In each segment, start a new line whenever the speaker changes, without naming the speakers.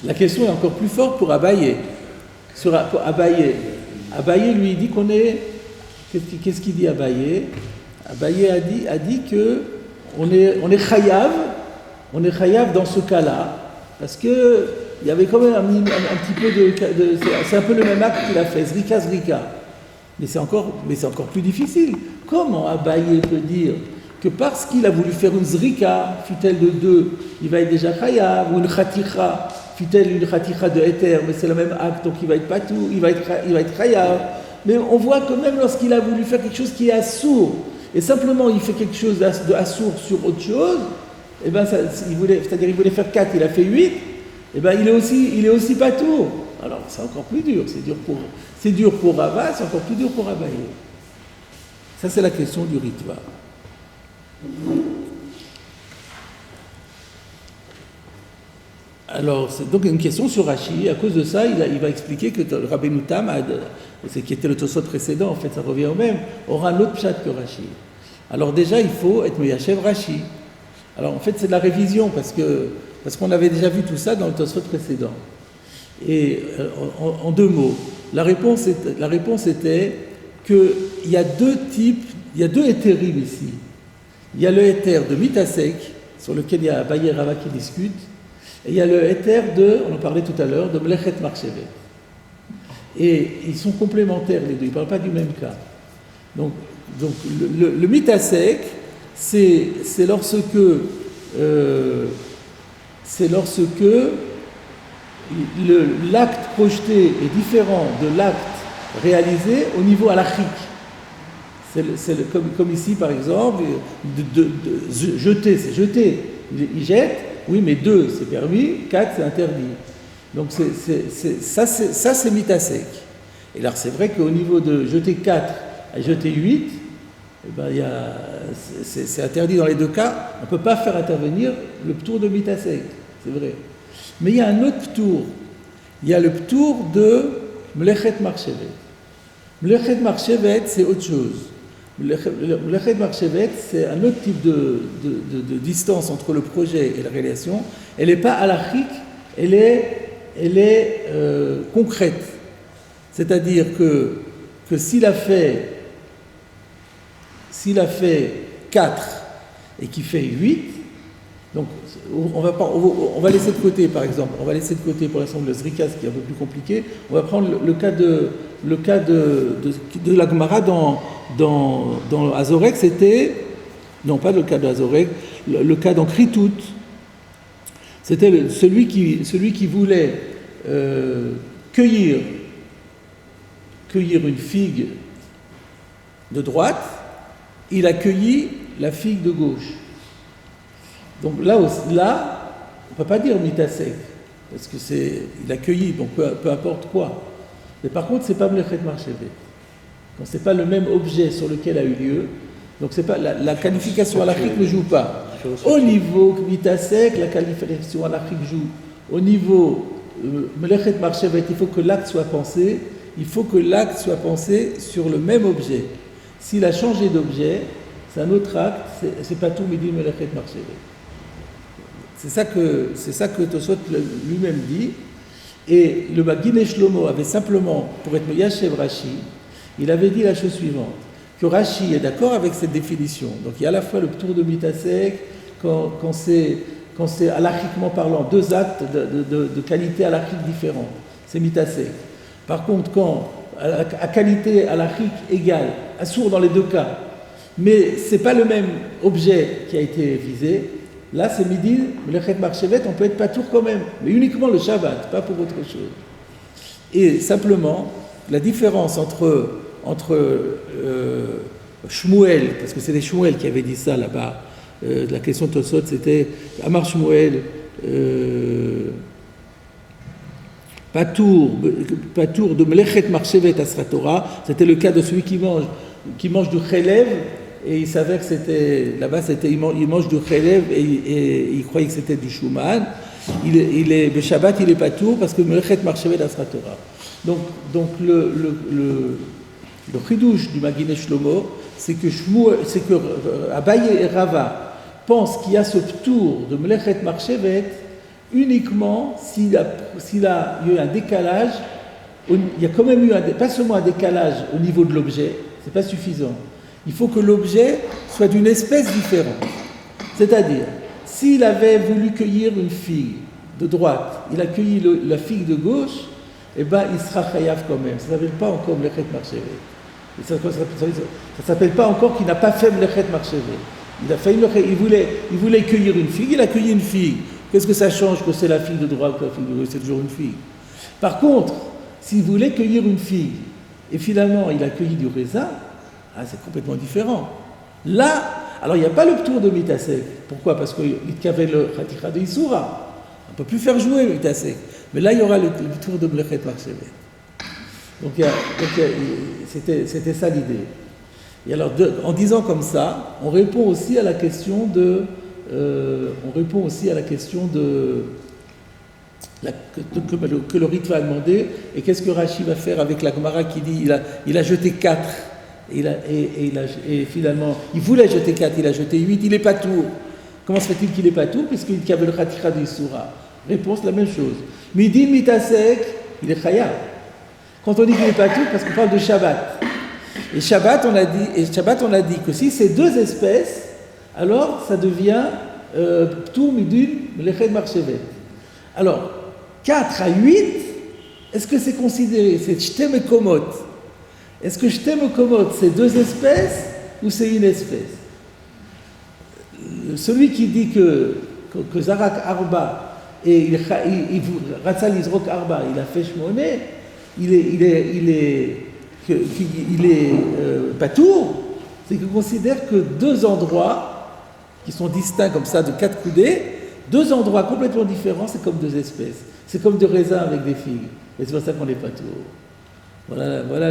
La question est encore plus forte pour Abaye. Pour Abaye. Abaye lui dit qu'on est... Qu'est-ce qu'il dit Abaye? Abaye a dit que on est chayav dans ce cas-là, parce que il y avait quand même un petit peu c'est un peu le même acte qu'il a fait, zrika. Mais c'est encore plus difficile. Comment Abaye peut dire que parce qu'il a voulu faire une zrika, fut-elle de 2, il va être déjà chayav, ou une khaticha, fut-elle une khaticha de éther, mais c'est le même acte, donc il va être patou, il va être chayav. Mais on voit que même lorsqu'il a voulu faire quelque chose qui est assourd, et simplement il fait quelque chose de assourd sur autre chose, et ben il voulait faire 4, il a fait 8, et ben il est aussi patou. Alors c'est encore plus dur, c'est dur pour Rava, c'est encore plus dur pour Abaye. Ça c'est la question du ritva. Alors, c'est donc une question sur Rashi. À cause de ça, il va expliquer que Rabbeinu Tam, qui était le Tosot précédent, en fait, ça revient au même, aura un autre pshat que Rashi. Alors déjà, il faut être Meyachev Rashi. Alors en fait, c'est de la révision, parce qu'on avait déjà vu tout ça dans le Tosot précédent. Et en 2 mots, la réponse était qu'il y a 2 types, il y a 2 hétérim ici. Il y a le héter de Mitasek, sur lequel il y a Abaye et Rava qui discutent, et il y a le héter on en parlait tout à l'heure, de Mlechet Marchevet. Et ils sont complémentaires les deux, ils ne parlent pas du même cas. Donc le Mitasek, c'est lorsque l'acte projeté est différent de l'acte réalisé au niveau halachique. Comme ici par exemple, jeter, c'est jeter. Il jette, oui, mais 2 c'est permis, 4 c'est interdit. Donc ça c'est mitasek. Et là c'est vrai qu'au niveau de jeter 4 à jeter 8, eh ben, c'est interdit dans les 2 cas. On ne peut pas faire intervenir le ptour de mitasek, c'est vrai. Mais il y a un autre ptour. Il y a le ptour de Mlechet Marchevet. Mlechet Marchevet, c'est autre chose. Mlechet Marchevet, c'est un autre type de distance entre le projet et la réalisation. Elle n'est pas halachique, elle est concrète. C'est-à-dire que s'il a fait 4 et qu'il fait 8, donc on va laisser de côté, par exemple, pour l'instant le Zrikas qui est un peu plus compliqué. On va prendre le cas de la Gemara dans Azorek, c'était, non pas le cas de Azorek, le cas dans Kritout, c'était celui qui voulait cueillir une figue de droite, il a cueilli la figue de gauche. Donc là, on ne peut pas dire mitasek, parce que il a cueilli, donc peu importe quoi. Mais par contre, c'est pas Mlechet Marchevet. Quand c'est pas le même objet sur lequel a eu lieu, donc c'est pas la qualification halachique ne joue pas. Au niveau mitasek, la qualification halachique joue. Au niveau Mlechet Marchevet, il faut que l'acte soit pensé sur le même objet. S'il a changé d'objet, c'est un autre acte, c'est pas tout midi Mlechet Marchevet. C'est ça que Tosot lui-même dit. Et le Magine Shlomo avait simplement, pour être Yashev Rashi, il avait dit la chose suivante, que Rashi est d'accord avec cette définition. Donc il y a à la fois le ptour de Mitasek, quand c'est halachiquement parlant, 2 actes de qualité halachique différente, c'est Mitasek. Par contre, quand à qualité halachique égale, assourd dans les 2 cas, mais c'est pas le même objet qui a été visé, là, c'est midi, Mlechet Marchevet, on peut être patour quand même, mais uniquement le Shabbat, pas pour autre chose. Et simplement, la différence entre Shmuel, parce que c'était Shmuel qui avait dit ça là-bas, la question de Tosot, c'était Amar Shmuel, patour de Mlechet Marchevet Asra Torah, c'était le cas de celui qui mange du chelev. Et il savait que c'était, là-bas, il mange du chelev et il croyait que c'était du shuman. Le Shabbat, il est pas tout parce que Mlechet Marchevet Asra Torah. Donc le chidouche du Magine Shlomo, c'est que Abaye et Rava pensent qu'il y a ce ptour de Mlechet Marchevet uniquement s'il y a eu un décalage, il y a quand même eu pas seulement un décalage au niveau de l'objet, c'est pas suffisant. Il faut que l'objet soit d'une espèce différente. C'est-à-dire, s'il avait voulu cueillir une figue de droite, il a cueilli la figue de gauche, eh ben il sera chayav quand même. Ça ne s'appelle pas encore mlechet marchevet. Ça ne s'appelle pas encore qu'il n'a pas fait mlechet marchevet. Il voulait cueillir une figue, il a cueilli une figue. Qu'est-ce que ça change que c'est la figue de droite ou la figue de gauche? C'est toujours une figue. Par contre, s'il voulait cueillir une figue et finalement il a cueilli du raisin, c'est complètement différent. Là, alors il n'y a pas le tour de Mitasek. Pourquoi? Parce qu'il y avait le Khaticha de Issoura. On ne peut plus faire jouer le Mitasek. Mais là, il y aura le tour de Mlechet Marchevet. Donc c'était ça l'idée. Et alors, en disant comme ça, on répond aussi à la question que le Ritva a demandé. Et qu'est-ce que Rashi va faire avec la Gemara qui dit il a jeté 4 et finalement il voulait jeter 4, il a jeté 8, il n'est pas tout. Comment se fait-il qu'il n'est pas tout puisqu'il y avait le Khaticha de Issoura? Réponse, la même chose. Midi mitasek, il est chayav. Quand on dit qu'il n'est pas tout, parce qu'on parle de Shabbat. Et Shabbat, on a dit que si c'est deux espèces, alors ça devient P'tur midin mlechet marchevet. Alors, 4 à 8, est-ce que c'est considéré, c'est shtem et komot? Est-ce que shtem et komot, c'est deux espèces ou c'est une espèce? Celui qui dit que Zarak Arba et Ratzal Yizrok Arba, il a fait Shmoné, il est patour, c'est qu'il considère que deux endroits qui sont distincts comme ça de 4 coudées, deux endroits complètement différents, c'est comme deux espèces. C'est comme deux raisins avec des figues. Et c'est pour ça qu'on est patour. Voilà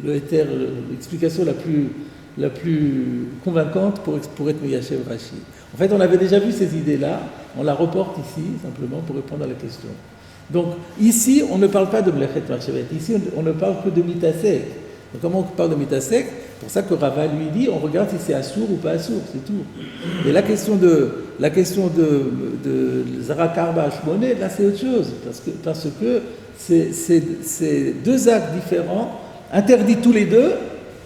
l'explication la plus convaincante pour être Meyashev Rashi. En fait, on avait déjà vu ces idées-là, on la reporte ici, simplement pour répondre à la question. Donc, ici, on ne parle pas de Mlechet Marchevet, ici, on ne parle que de Mitasek. Donc, comment on parle de Mitasek? C'est pour ça que Rava lui dit, on regarde si c'est Assour ou pas Assour, c'est tout. Et la question de Zarak Arba Shmoné, là, c'est autre chose, parce que c'est deux actes différents, interdits tous les deux,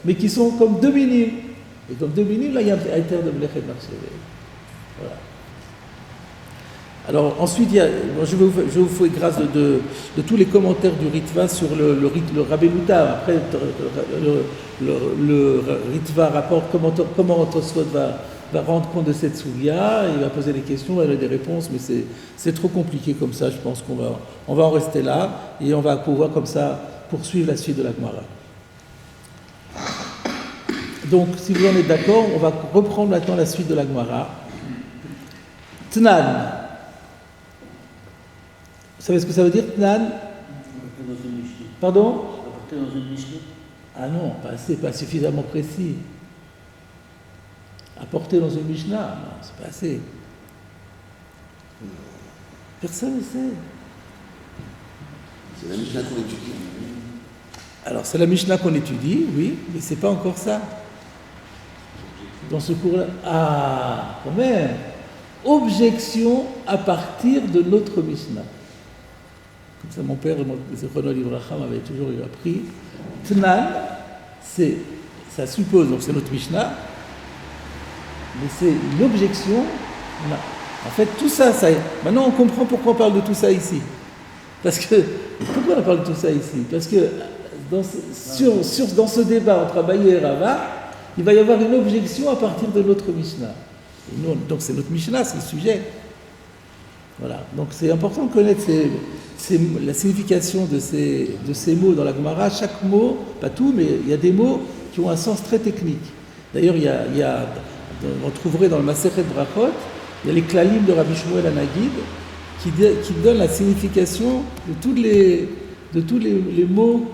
mais qui sont comme deux minimes. Et comme deux minimes, là, il y a un terme de Mlechet Marchevet. Voilà. Alors ensuite, je vous fais grâce de tous les commentaires du Ritva sur le Rabbenuta. Après, le Ritva rapporte comment Tosfot va rendre compte de cette soulia, il va poser des questions, il a des réponses, mais c'est trop compliqué comme ça. Je pense qu'on va en rester là et on va pouvoir comme ça poursuivre la suite de la Gemara. Donc, si vous en êtes d'accord, on va reprendre maintenant la suite de la Gemara. Tnan. Vous savez ce que ça veut dire, Tnan? Pardon? Ah non, pas suffisamment précis. Apporter dans une Mishnah, non, c'est pas assez. Personne ne sait.
C'est la Mishnah qu'on étudie.
Alors, c'est la Mishnah qu'on étudie, oui, mais c'est pas encore ça. Dans ce cours-là, quand même, objection à partir de notre Mishnah. Comme ça, mon père, Zichrono Livracha, m'avait toujours appris. Tnan, ça suppose, donc c'est notre Mishnah, mais c'est une objection. En fait, tout ça, maintenant on comprend pourquoi on parle de tout ça ici. Pourquoi on parle de tout ça ici? Parce que dans ce débat entre Abaye et Rava, il va y avoir une objection à partir de notre Mishnah. Donc c'est notre Mishnah, c'est le sujet. Voilà. Donc c'est important de connaître la signification de ces mots dans la Gemara. Chaque mot, pas tout, mais il y a des mots qui ont un sens très technique. D'ailleurs, on trouverait dans le Masechet Brachot, il y a les klalim de Rabbi Shmuel Hanagid qui donnent la signification de tous les mots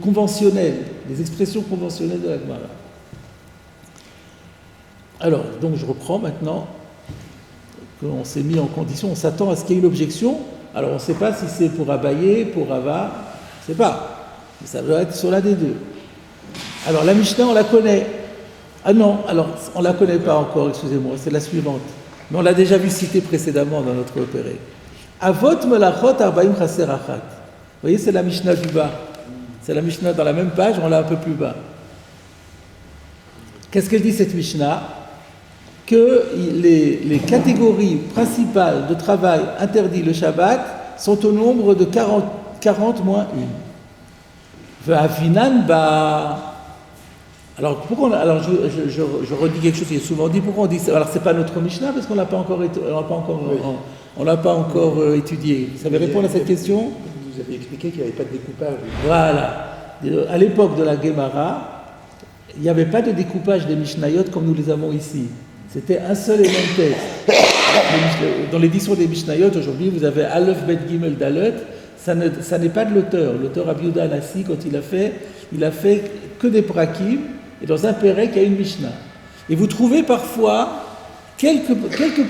conventionnels, les expressions conventionnelles de la Gemara. Alors, donc je reprends maintenant qu'on s'est mis en condition, on s'attend à ce qu'il y ait une objection. Alors on ne sait pas si c'est pour Abaye, pour Rava, on ne sait pas. Mais ça doit être sur l'un des deux. Alors la Mishnah, on la connaît. Ah non, alors on ne la connaît pas encore, excusez-moi, c'est la suivante. mais on l'a déjà vu cité précédemment dans notre opéré. Avot melachot arbaim chaser achat. Vous voyez, c'est la Mishnah du bas. C'est la Mishnah dans la même page, on l'a un peu plus bas. Qu'est-ce qu'elle dit cette Mishnah? Que les catégories principales de travail interdit le Shabbat sont au nombre de 40 moins 1. Ve'afinan ba. Alors, je redis quelque chose qui est souvent dit. Pourquoi on dit ça? Alors, c'est pas notre Mishnah parce qu'on l'a pas encore, étudié. Vous savez répondre à cette question?
Vous avez expliqué qu'il n'y avait pas de découpage.
Voilà. À l'époque de la Gemara, il n'y avait pas de découpage des Mishnayot comme nous les avons ici. C'était un seul et même texte. Dans l'édition des Mishnayot, aujourd'hui, vous avez Aleph, Bet, Gimel, Dalet. Ça n'est pas de l'auteur. L'auteur Rabbi Yehuda Anassi, quand il a fait que des prakim. Et dans un Pérec, il y a une Mishnah. Et vous trouvez parfois quelques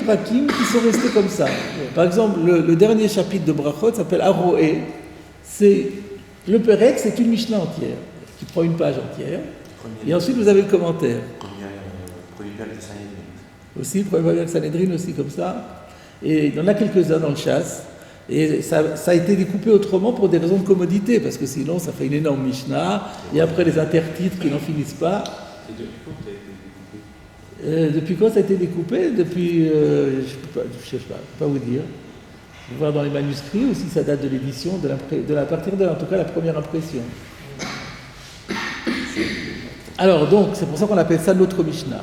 prakim qui sont restés comme ça. Par exemple, le dernier chapitre de Brachot s'appelle Aroé. Le Pérec, c'est une Mishnah entière, qui prend une page entière. Et ensuite, vous avez le commentaire. Aussi, le premier Sanhedrin aussi comme ça. Et il y en a quelques-uns dans le chasse. Et ça a été découpé autrement pour des raisons de commodité, parce que sinon ça fait une énorme Mishnah, et après les intertitres qui n'en finissent pas. Depuis quand ça a été découpé? Depuis, je ne sais pas vous dire. Vous voir dans les manuscrits aussi, ça date de l'édition, à partir de, en tout cas, la première impression. Alors donc, c'est pour ça qu'on appelle ça notre Mishnah.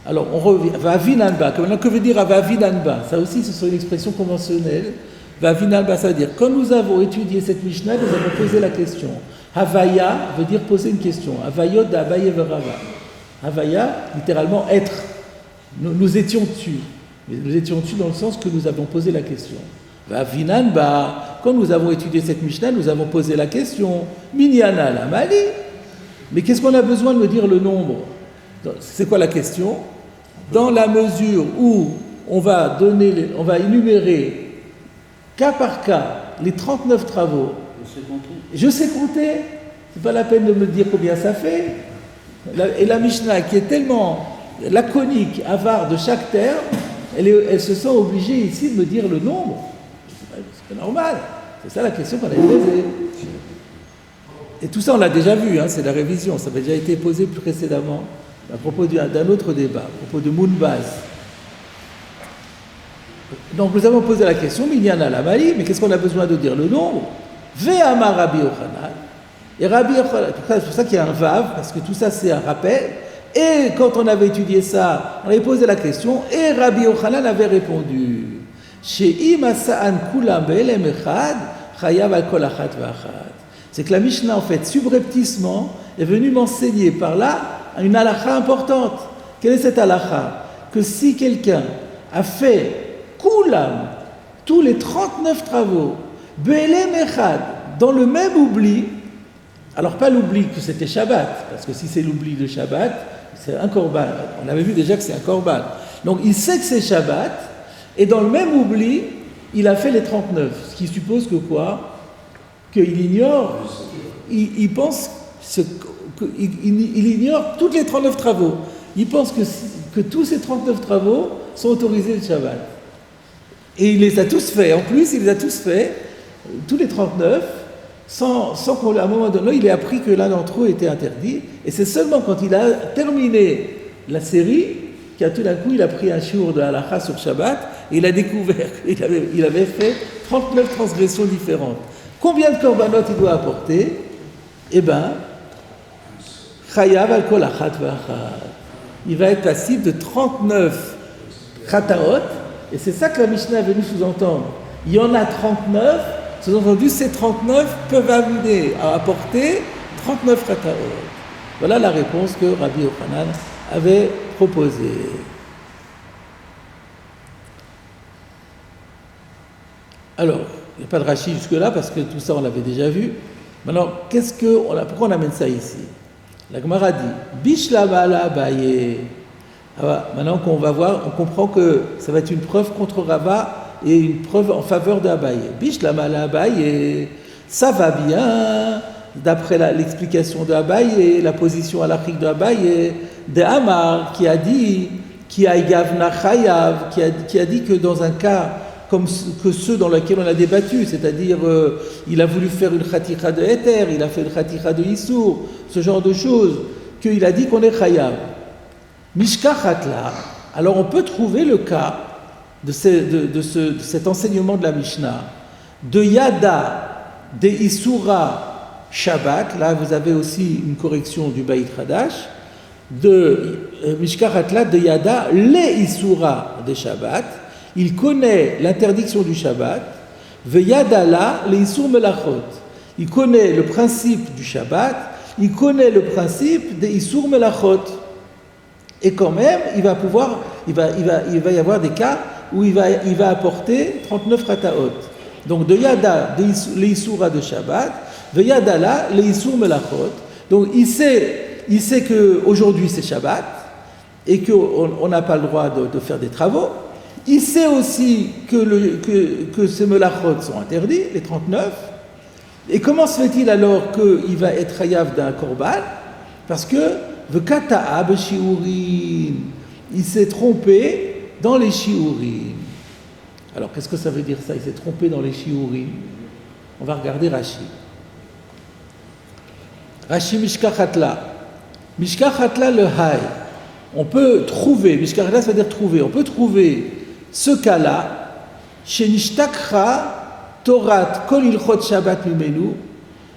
Alors, on revient, Vavinanba, que veut dire Vavinanba? Ça aussi, ce sont une expression conventionnelle. Vavinanba, ça veut dire, quand nous avons étudié cette Mishnah, nous avons posé la question. Havaya veut dire poser une question. Havayot d'Abaye Verava. Havaya, littéralement être. Nous étions dessus. Mais nous étions dessus dans le sens que nous avons posé la question. Vavinanba, quand nous avons étudié cette Mishnah, nous avons posé la question. Minyana la Mali. Mais qu'est-ce qu'on a besoin de me dire le nombre? C'est quoi la question? Dans la mesure où on va énumérer cas par cas les 39 travaux. Je sais compter. C'est pas la peine de me dire combien ça fait. Et la Mishnah, qui est tellement laconique, avare de chaque terme, elle se sent obligée ici de me dire le nombre. C'est pas normal. C'est ça la question qu'on a posée. Et tout ça, on l'a déjà vu, hein, c'est la révision. Ça avait déjà été posé plus précédemment à propos d'un autre débat, à propos de Moonbaz. Donc nous avons posé la question, Minyan al Amali, mais qu'est-ce qu'on a besoin de dire? Le nombre. Ve'amar Rabbi Yochanan. Et Rabbi Yochanan, c'est pour ça qu'il y a un vav, parce que tout ça c'est un rappel. Et quand on avait étudié ça, on avait posé la question, et Rabbi Yochanan avait répondu. She'im asa'an kulam be'elem echad, chayav al kol achat v'achat. C'est que la Mishnah, en fait, subrepticement, est venue m'enseigner par là une halakha importante. Quelle est cette halakha? Que si quelqu'un a fait kulam, tous les 39 travaux, be'elem echad, dans le même oubli, alors pas l'oubli que c'était Shabbat, parce que si c'est l'oubli de Shabbat, c'est un korban. On avait vu déjà que c'est un korban. Donc il sait que c'est Shabbat, et dans le même oubli, il a fait les 39. Ce qui suppose que quoi? Qu'il ignore, il pense, il ignore tous les 39 travaux. Il pense que tous ces 39 travaux sont autorisés le Shabbat. Et il les a tous faits. En plus, il les a tous faits, tous les 39, sans qu'à un moment donné, il ait appris que l'un d'entre eux était interdit. Et c'est seulement quand il a terminé la série qu'à tout d'un coup, il a pris un shiur de halakha sur Shabbat et il a découvert qu'il avait fait 39 transgressions différentes. Combien de korbanot il doit apporter? Eh bien, chayav al kol achat v'achat. Il va être passible de 39 chataot, et c'est ça que la Mishnah est venue sous-entendre. Il y en a 39, sous-entendu, ces 39 peuvent amener à apporter 39 chataot. Voilà la réponse que Rabbi Yochanan avait proposée. Alors, il n'y a pas de Rashi jusque-là, parce que tout ça, on l'avait déjà vu. Maintenant, pourquoi on amène ça ici? La Gemara dit, Bishlama la Abaye. Maintenant qu'on va voir, on comprend que ça va être une preuve contre Rava et une preuve en faveur d'Abaye. Bishlama la Abaye, ça va bien, d'après l'explication d'Abaye, la position halachique d'Abaye, de Amar, qui a dit, qui a Gavna Chayav, qui a dit que dans un cas comme que ceux dans lesquels on a débattu, c'est-à-dire il a voulu faire une Khaticha de Éther, il a fait une Khaticha de Issour, ce genre de choses, qu'il a dit qu'on est Chayav. Mishkachatla, alors on peut trouver le cas de cet enseignement de la Mishnah, de Yada, de Issoura Shabbat, là vous avez aussi une correction du Beit Hadash, de Mishkachatla, de Yada, les Issoura de Shabbat, il connaît l'interdiction du Shabbat, Veyadala, les Issour Melachot, il connaît le principe du Shabbat, il connaît le principe des Issour Melachot. Et quand même, il va y avoir des cas où il va apporter 39 rataot. Donc de Yada, les Issoura de Shabbat, de Yadala, les Issour Melachot. Donc il sait qu'aujourd'hui c'est Shabbat et qu'on n'a pas le droit de faire des travaux. Il sait aussi que ces Melachot sont interdits, les 39. Et comment se fait-il alors qu'il va être Hayav d'un Korban? Parce que V'kata'a b'shiurim, il s'est trompé dans les shiurim. Alors qu'est-ce que ça veut dire ça? Il s'est trompé dans les shiurim. On va regarder Rashi. Rashi Mishkachatla. Mishkachatla le hay. On peut trouver, Mishkachatla ça veut dire trouver, on peut trouver ce cas-là chez Nishtakra Torat Kol Ilchot Shabbat Mimenu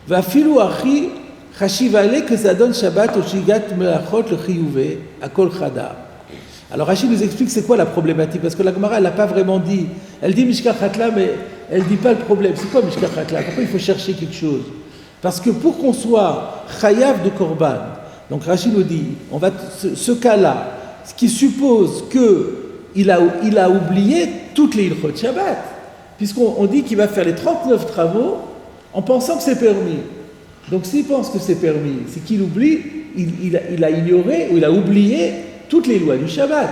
Vafilu Achi Chashivale que ça donne Shabbat au Shigat Melachot le Chiyuvé à Kol Chada. Alors Rachid nous explique c'est quoi la problématique, parce que la Gemara elle n'a pas vraiment dit, elle dit Mishkachatla mais elle ne dit pas le problème. C'est quoi Mishkachatla? Pourquoi il faut chercher quelque chose? Parce que pour qu'on soit Chayav de Korban, donc Rachid nous dit, ce cas-là, ce qui suppose qu'il a oublié toutes les Ilchot Shabbat, puisqu'on dit qu'il va faire les 39 travaux en pensant que c'est permis. Donc s'il pense que c'est permis, c'est qu'il oublie, il a ignoré ou il a oublié toutes les lois du Shabbat.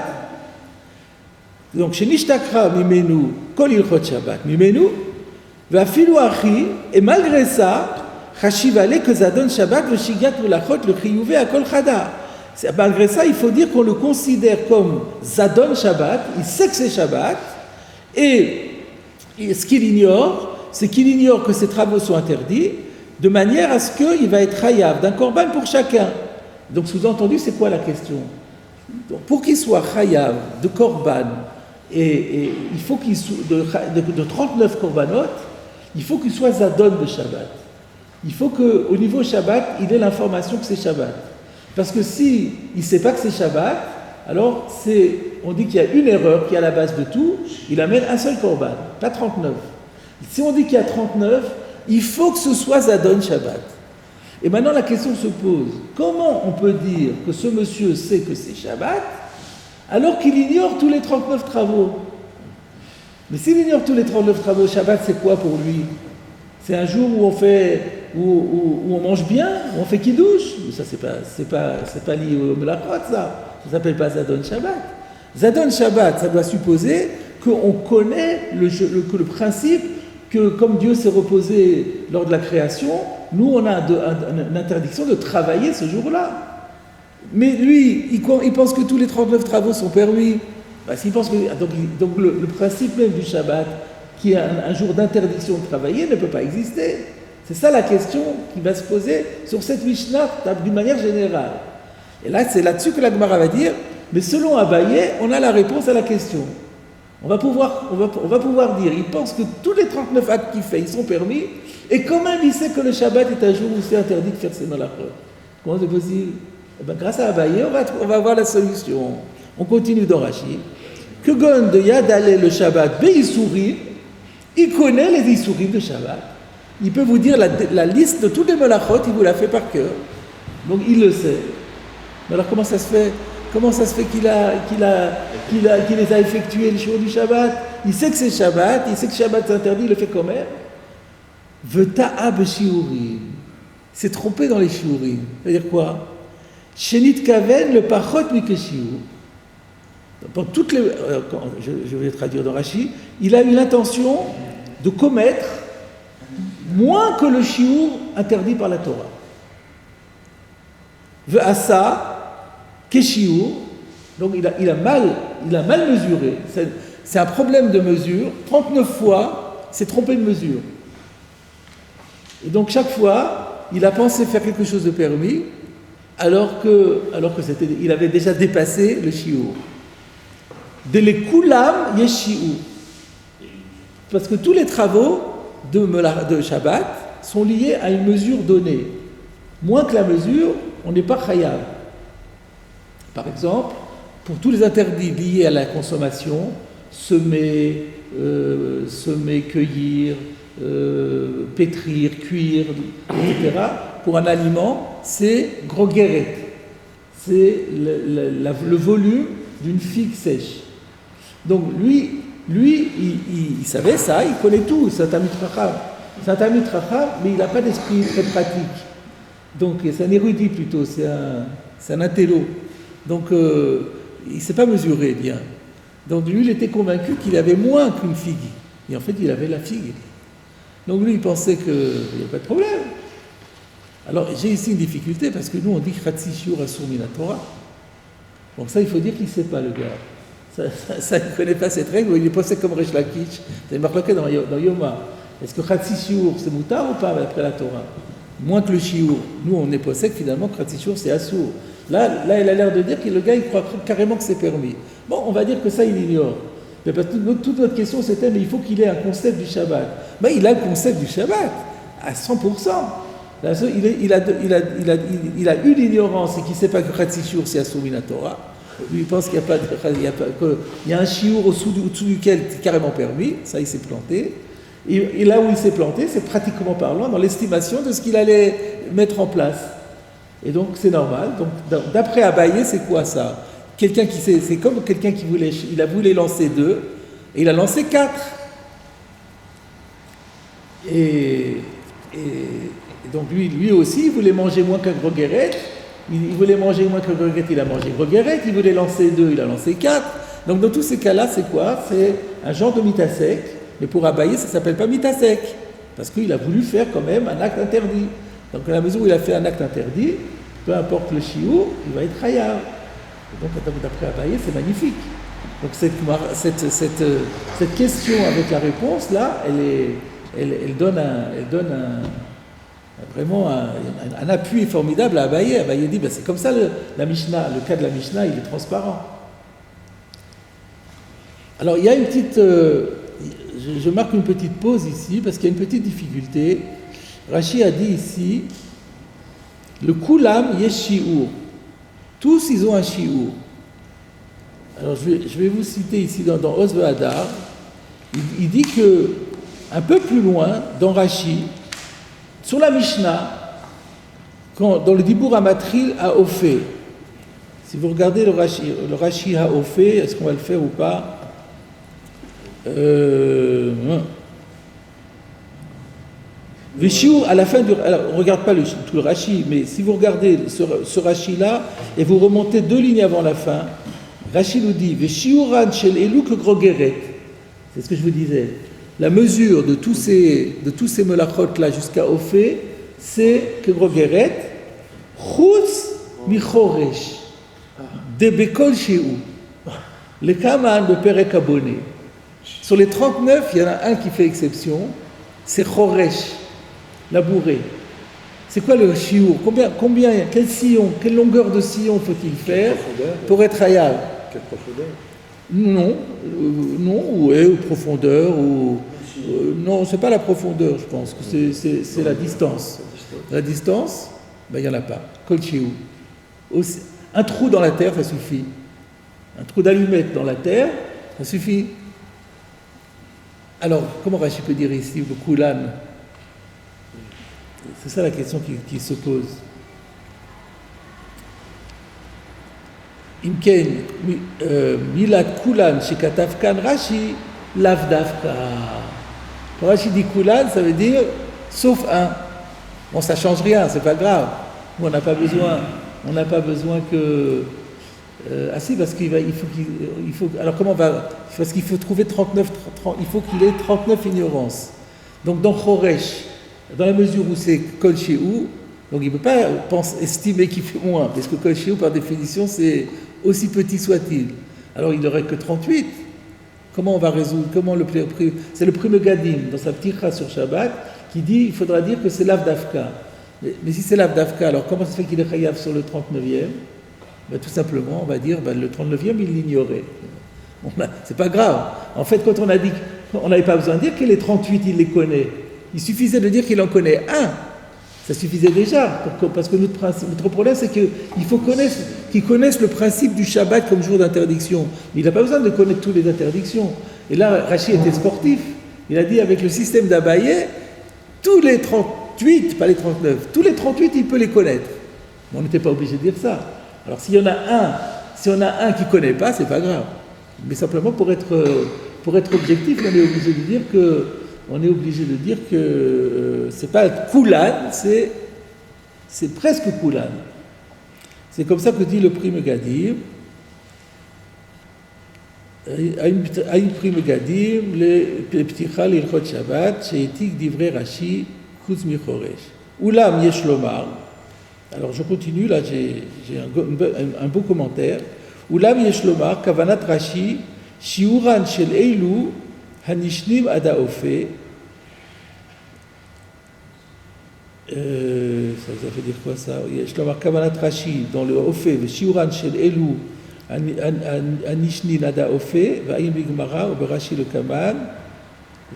Donc chez Nishtakra Mimenu, Kol Ilchot Shabbat Mimenu, va filu achi, et malgré ça, Chashivale que ça donne Shabbat le Shigat Melachot le Chiyuvé à Kol Chada. Malgré ça, il faut dire qu'on le considère comme Zadon Shabbat, il sait que c'est Shabbat, et ce qu'il ignore, c'est qu'il ignore que ces travaux sont interdits, de manière à ce qu'il va être Chayav d'un Korban pour chacun. Donc sous-entendu, c'est quoi la question? Donc, pour qu'il soit Chayav de Korban, et il faut qu'il soit de 39 Korbanot, il faut qu'il soit Zadon de Shabbat. Il faut qu'au niveau Shabbat, il ait l'information que c'est Shabbat. Parce que s'il ne sait pas que c'est Shabbat, alors on dit qu'il y a une erreur qui est à la base de tout, il amène un seul Korban, pas 39. Si on dit qu'il y a 39, il faut que ce soit Zadon Shabbat. Et maintenant la question se pose, comment on peut dire que ce monsieur sait que c'est Shabbat, alors qu'il ignore tous les 39 travaux? Mais s'il ignore tous les 39 travaux, Shabbat c'est quoi pour lui? C'est un jour où on mange bien, où on fait kiddush. Ça c'est pas lié au melachot, ça s'appelle pas Zadon Shabbat. Zadon Shabbat, ça doit supposer qu'on connaît le principe que comme Dieu s'est reposé lors de la création, nous on a une interdiction de travailler ce jour-là. Mais lui, il pense que tous les 39 travaux sont permis. S'il pense que, donc le principe même du Shabbat, qui est un jour d'interdiction de travailler, ne peut pas exister. C'est ça la question qui va se poser sur cette Mishnah d'une manière générale. Et là, c'est là-dessus que la Gemara va dire, mais selon Abaye, on a la réponse à la question. On va pouvoir dire, il pense que tous les 39 actes qu'il fait, ils sont permis, et quand même il sait que le Shabbat est un jour où c'est interdit de faire ses malachot. Comment c'est possible? Grâce à Abaye, on va avoir la solution. On continue dans Rashi. Que Gon de Yadale le Shabbat Be'Isurim, il connaît les Isurim de Shabbat. Il peut vous dire la liste de tous les malachot, il vous la fait par cœur. Donc il le sait. Mais alors comment ça se fait qu'il les a effectués le jour du Shabbat? Il sait que c'est Shabbat, il sait que Shabbat c'est interdit, il le fait quand même. V'ta'a b'shiurim. Il s'est trompé dans les shiurim. C'est-à-dire quoi? Shenit kaven le pachot mikeshiur. Dans toutes les, je vais traduire dans Rashi, il a eu l'intention de commettre moins que le shiur interdit par la Torah. Ve'asa keshiur Donc il a mal mesuré. C'est un problème de mesure. 39 fois, c'est trompé de mesure. Et donc chaque fois, il a pensé faire quelque chose de permis, alors que il avait déjà dépassé le shiur. De les kulam yeshiu. Parce que tous les travaux de Shabbat sont liés à une mesure donnée. Moins que la mesure, on n'est pas chayav. Par exemple, pour tous les interdits liés à la consommation, semer, cueillir, pétrir, cuire, etc., pour un aliment, c'est grogeret. C'est le volume d'une figue sèche. Donc lui, il savait ça, il connaît tout, c'est un Talmid Chacham, mais il n'a pas d'esprit très pratique. Donc c'est un érudit plutôt, c'est un intello. Donc il ne s'est pas mesuré bien. Donc lui, il était convaincu qu'il avait moins qu'une figue. Et en fait, il avait la figue. Donc lui, il pensait qu'il n'y avait pas de problème. Alors j'ai ici une difficulté, parce que nous, on dit Khatsi Shiur Asur Min Torah. Donc ça, il faut dire qu'il ne sait pas, le gars. Ça il ne connaît pas cette règle, il est pensé comme Resh Lakish. C'est marqué dans Yoma. Est-ce que Khatsi Shiur, c'est moutar ou pas après la Torah? Moins que le Shiur. Nous, on est pensé que finalement, Khatsi Shiur, c'est Asur. Là, il a l'air de dire que le gars, il croit carrément que c'est permis. Bon, on va dire que ça, il ignore. Mais parce que toute notre question, c'était, mais il faut qu'il ait un concept du Shabbat. Ben, il a le concept du Shabbat, à 100%. Là, il a eu l'ignorance et qu'il ne sait pas que Khatsi Shiur, c'est Asur Min Torah. Lui, il pense qu'il y a un Shiur au-dessous duquel c'est carrément permis. Ça, il s'est planté. Et là où il s'est planté, c'est pratiquement parlant dans l'estimation de ce qu'il allait mettre en place. Et donc, c'est normal. Donc, d'après Abaye, c'est quoi ça? C'est comme quelqu'un qui voulait lancer 2, et il a lancé 4. Et donc, lui aussi, il voulait manger moins qu'un grogeret. Il voulait manger moins qu'un grogeret, il a mangé grogeret. Il voulait lancer 2, il a lancé 4. Donc, dans tous ces cas-là, c'est quoi? C'est un genre de mitasek. Mais pour Abaye, ça ne s'appelle pas mitasek. Parce qu'il a voulu faire quand même un acte interdit. Donc, à la mesure où il a fait un acte interdit, peu importe le shiur, il va être hayar. Et donc, d'après Abaye, c'est magnifique. Donc, cette question avec la réponse, là, elle donne vraiment un appui formidable à Abaye. Abaye dit, c'est comme ça la Mishnah, le cas de la Mishnah, il est transparent. Alors, il y a une petite... je marque une petite pause ici, parce qu'il y a une petite difficulté. Rashi a dit ici, le kulam yesh shiur. Tous, ils ont un shiur. Alors, je vais vous citer ici dans Oz Ve'adar. Il dit que, un peu plus loin, dans Rashi, sur la Mishnah, dans le Dibour Amatril à Ophé, si vous regardez le Rashi à Ophé, est-ce qu'on va le faire ou pas? Veshiur, à la fin alors, on ne regarde pas tout le Rashi, mais si vous regardez ce Rashi-là, et vous remontez 2 lignes avant la fin, Rashi nous dit Veshiuran shel elu que grogeret. C'est ce que je vous disais. La mesure de tous ces melachot-là jusqu'à Ophé, c'est que grogeret, chutz michoresh, debekol sheu, le kaman de perek abonné. Sur les 39, il y en a un qui fait exception, c'est choresh. Labouré. C'est quoi le shiur? Quel sillon, quelle longueur de sillon faut-il faire pour être hayal?
Quelle profondeur?
Non, ou profondeur, non, c'est pas la profondeur, je pense, que c'est la distance. La distance, il n'y en a pas. Kol shiur. Un trou dans la terre, ça suffit. Un trou d'allumette dans la terre, ça suffit. Alors, comment Rashi peut dire ici le kulan? C'est ça la question qui se pose. Imken, milat kulan shekatav kan Rashi, lav dafka. Quand Rashi dit kulan, ça veut dire sauf un. Bon, ça change rien, c'est pas grave. Nous, on n'a pas besoin que. Si, parce il faut. Alors, comment on va. Parce qu'il faut trouver 39. Il faut qu'il ait 39 ignorances. Donc, dans Choresh, dans la mesure où c'est Kol Shehu, donc il ne peut pas estimer qu'il fait moins, parce que Kol Shehu, par définition, c'est aussi petit soit-il. Alors il n'aurait que 38. Comment on va résoudre? C'est le Pri Megadim, dans sa pticha sur Shabbat, qui dit il faudra dire que c'est l'Av d'Afka. Mais si c'est l'Av d'Afka, alors comment ça se fait qu'il est chayav sur le 39e? Ben, tout simplement, on va dire le 39e, il l'ignorait. C'est pas grave. En fait, quand on a dit qu'on n'avait pas besoin de dire que les 38, il les connaît. Il suffisait de dire qu'il en connaît un. Ça suffisait déjà. Parce que notre problème, c'est qu'il faut qu'ils connaissent le principe du Shabbat comme jour d'interdiction. Mais il n'a pas besoin de connaître toutes les interdictions. Et là, Rashi était sportif. Il a dit, avec le système d'Abaye, tous les 38, pas les 39, tous les 38, il peut les connaître. Mais on n'était pas obligé de dire ça. Alors, si on a un qui ne connaît pas, c'est pas grave. Mais simplement pour être objectif, on est obligé de dire que c'est pas Koulan, c'est presque Koulan. C'est comme ça que dit le Pri Megadim. Aïn Pri Megadim, le Pticha l'Ilchot Shabbat, she'etik divrei Rashi chutz michoresh. Ulam yesh lomar. Alors je continue, là j'ai un beau commentaire. Ulam yesh lomar, kavanat Rashi, shiuran shel eilu, hanishnim ada ofe. Ça veut dire quoi ça? Yesh lomar, kavanat Rashi, dans le ofe, shiuran shel eilu, hanishnin ada ofe, va'im bigmara, ou berashi le kaman,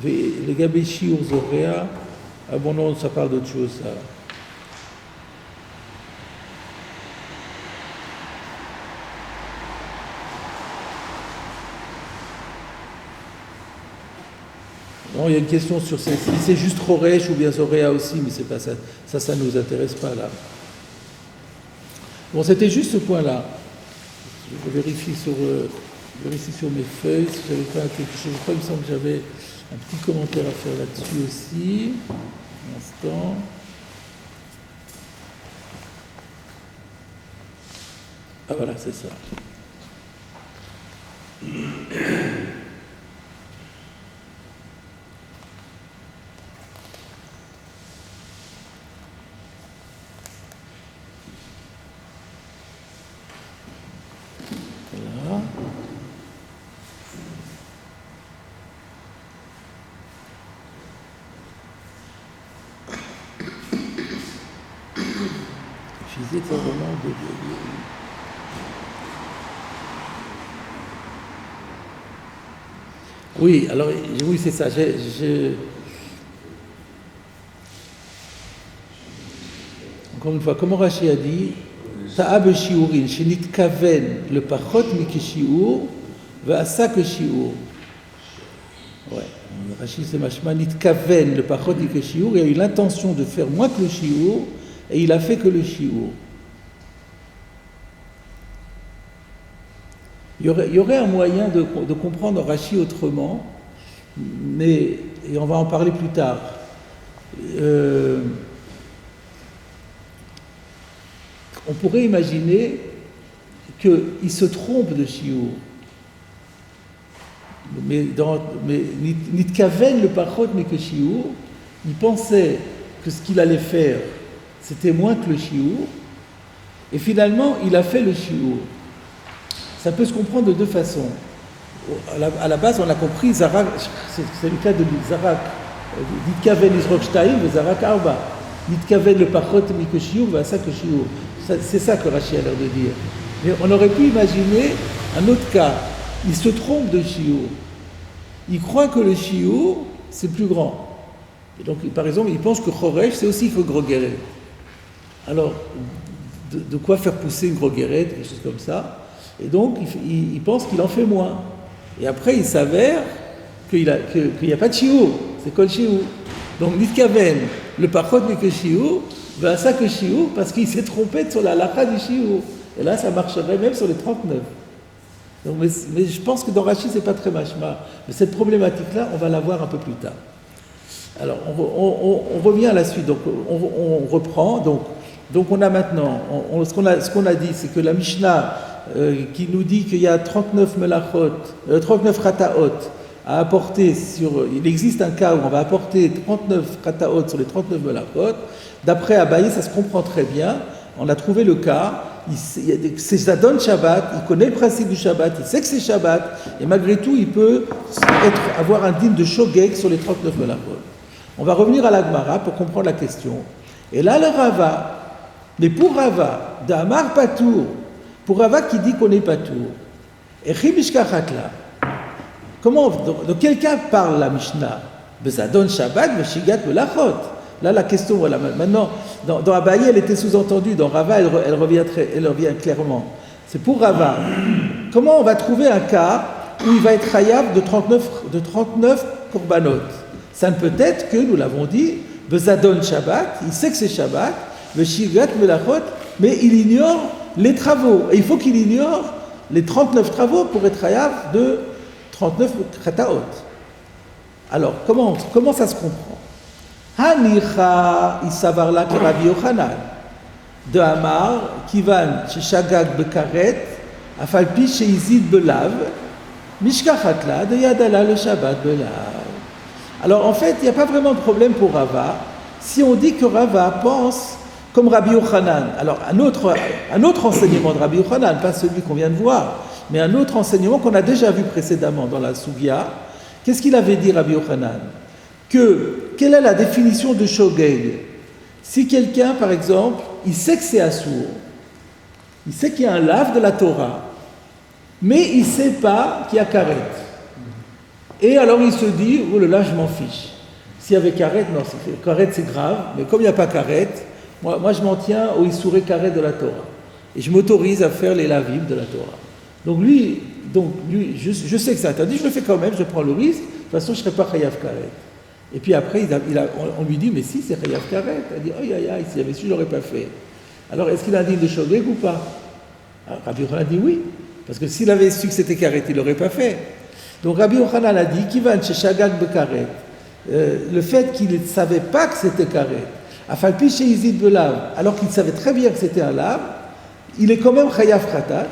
le gabe shiur zorea. Ah bon, non, ça parle d'autre chose, ça. Non, il y a une question sur si c'est juste Choresh ou bien Zoréa aussi, mais c'est pas ça. Ça ne nous intéresse pas là. Bon, c'était juste ce point-là. Je vérifie sur mes feuilles si j'avais pas quelque chose. Je crois qu'il me semble que j'avais un petit commentaire à faire là-dessus aussi. Un instant. Ah voilà, c'est ça. Voilà. Je disais vraiment Oui, alors, oui, c'est ça. Encore une fois, comme Rashi a dit, Ta'ab shiurin, shenit kaven le pachot mikishiur, ve'asa que shiur. Ouais, Rashi c'est machma, nit kaven le pachot mikishiur, il a eu l'intention de faire moins que le shiur, et il a fait que le shiur. Il y aurait un moyen de comprendre Rashi autrement, mais et on va en parler plus tard. On pourrait imaginer qu'il se trompe de shiur. Mais Nitkaven le pachot mais que shiur, il pensait que ce qu'il allait faire, c'était moins que le shiur, et finalement, il a fait le shiur. Ça peut se comprendre de deux façons. À la base, on a compris, Zarak, c'est le cas de Zarak. Nitkaven Izrokshtaim, Zarak Arba. Nitkaven le pachot mais que shiur, Vasa que shiur. C'est ça que Rashi a l'air de dire. Mais on aurait pu imaginer un autre cas. Il se trompe de shiur. Il croit que le shiur, c'est plus grand. Et donc, par exemple, il pense que Choresh, c'est aussi que Grogeret. Alors, de quoi faire pousser une Grogeret, quelque chose comme ça. Et donc, il pense qu'il en fait moins. Et après, il s'avère qu'il n'y a pas de shiur. C'est quoi le shiur? Donc, Nitkaven, le pachot mais que shiur, ben ça que shiur, parce qu'il s'est trompé sur la lacha du shiur. Et là, ça marcherait même sur les 39. Donc, mais je pense que dans Rashi, c'est pas très machma. Mais cette problématique-là, on va la voir un peu plus tard. Alors, on revient à la suite. Donc, on reprend. Donc, on a maintenant, ce qu'on a dit, c'est que la Mishnah, qui nous dit qu'il y a 39 melachot, 39 rataot à apporter il existe un cas où on va apporter 39 rataot sur les 39 melachot. D'après Abaye, ça se comprend très bien. On a trouvé le cas c'est Zadon Shabbat, il connaît le principe du Shabbat, il sait que c'est Shabbat, et malgré tout, il peut avoir un digne de Shogeg sur les 39 melachot. On va revenir à la Gemara pour comprendre la question. Et là, le Rava, mais pour Rava, d'Amar Patour, pour Rava qui dit qu'on est Patour, et Chibishkachatla, comment, dans quel cas parle la Mishnah? Bezadon Shabbat, Veshigat Melachot. Là, la question, voilà, maintenant, dans Abaye, elle était sous-entendue, dans Rava, elle revient clairement. C'est pour Rava. Comment on va trouver un cas où il va être chayav de 39 korbanot? Ça ne peut être que, nous l'avons dit, Bezadon Shabbat, il sait que c'est Shabbat, Veshigat Melachot, mais il ignore les travaux. Et il faut qu'il ignore les 39 travaux pour être chayav de 39 krataot. Alors, comment ça se comprend? Hanicha, il savar là que Rabbi Yochanan, de Amar, Kivan, Shagag Bekaret, Afalpi, Sheizid Belav, Mishkachatla, de Yadala le Shabbat Belav. Alors, en fait, il n'y a pas vraiment de problème pour Rava, si on dit que Rava pense comme Rabbi Yochanan. Alors, un autre enseignement de Rabbi Yochanan, pas celui qu'on vient de voir, mais un autre enseignement qu'on a déjà vu précédemment dans la Sugya. Qu'est-ce qu'il avait dit, Rabbi Yochanan? Quelle est la définition de Shogeg? Si quelqu'un, par exemple, il sait que c'est Assour, il sait qu'il y a un lave de la Torah, mais il ne sait pas qu'il y a Karet. Et alors il se dit, oh là là, je m'en fiche. S'il y avait Karet, non, Karet c'est grave, mais comme il n'y a pas Karet, moi je m'en tiens au Issouré Karet de la Torah. Et je m'autorise à faire les lavim de la Torah. Donc lui je sais que c'est interdit, je le fais quand même, je prends le risque, de toute façon je ne serai pas Chayav Karet. Et puis après, on lui dit, mais si, c'est Chayav Karet. Elle dit, aïe, aïe, aïe, s'il avait su, je ne l'aurais pas fait. Alors, est-ce qu'il a dit de Shogeg ou pas? Rabbi Yochanan a dit oui, parce que s'il avait su que c'était Karet, il ne l'aurait pas fait. Donc Rabbi Yochanan a dit, Kivan chez Shagag Bekaret, le fait qu'il ne savait pas que c'était Karet, Afalpi chez Izid Belav, alors qu'il savait très bien que c'était un lave, il est quand même Chayav Khatat.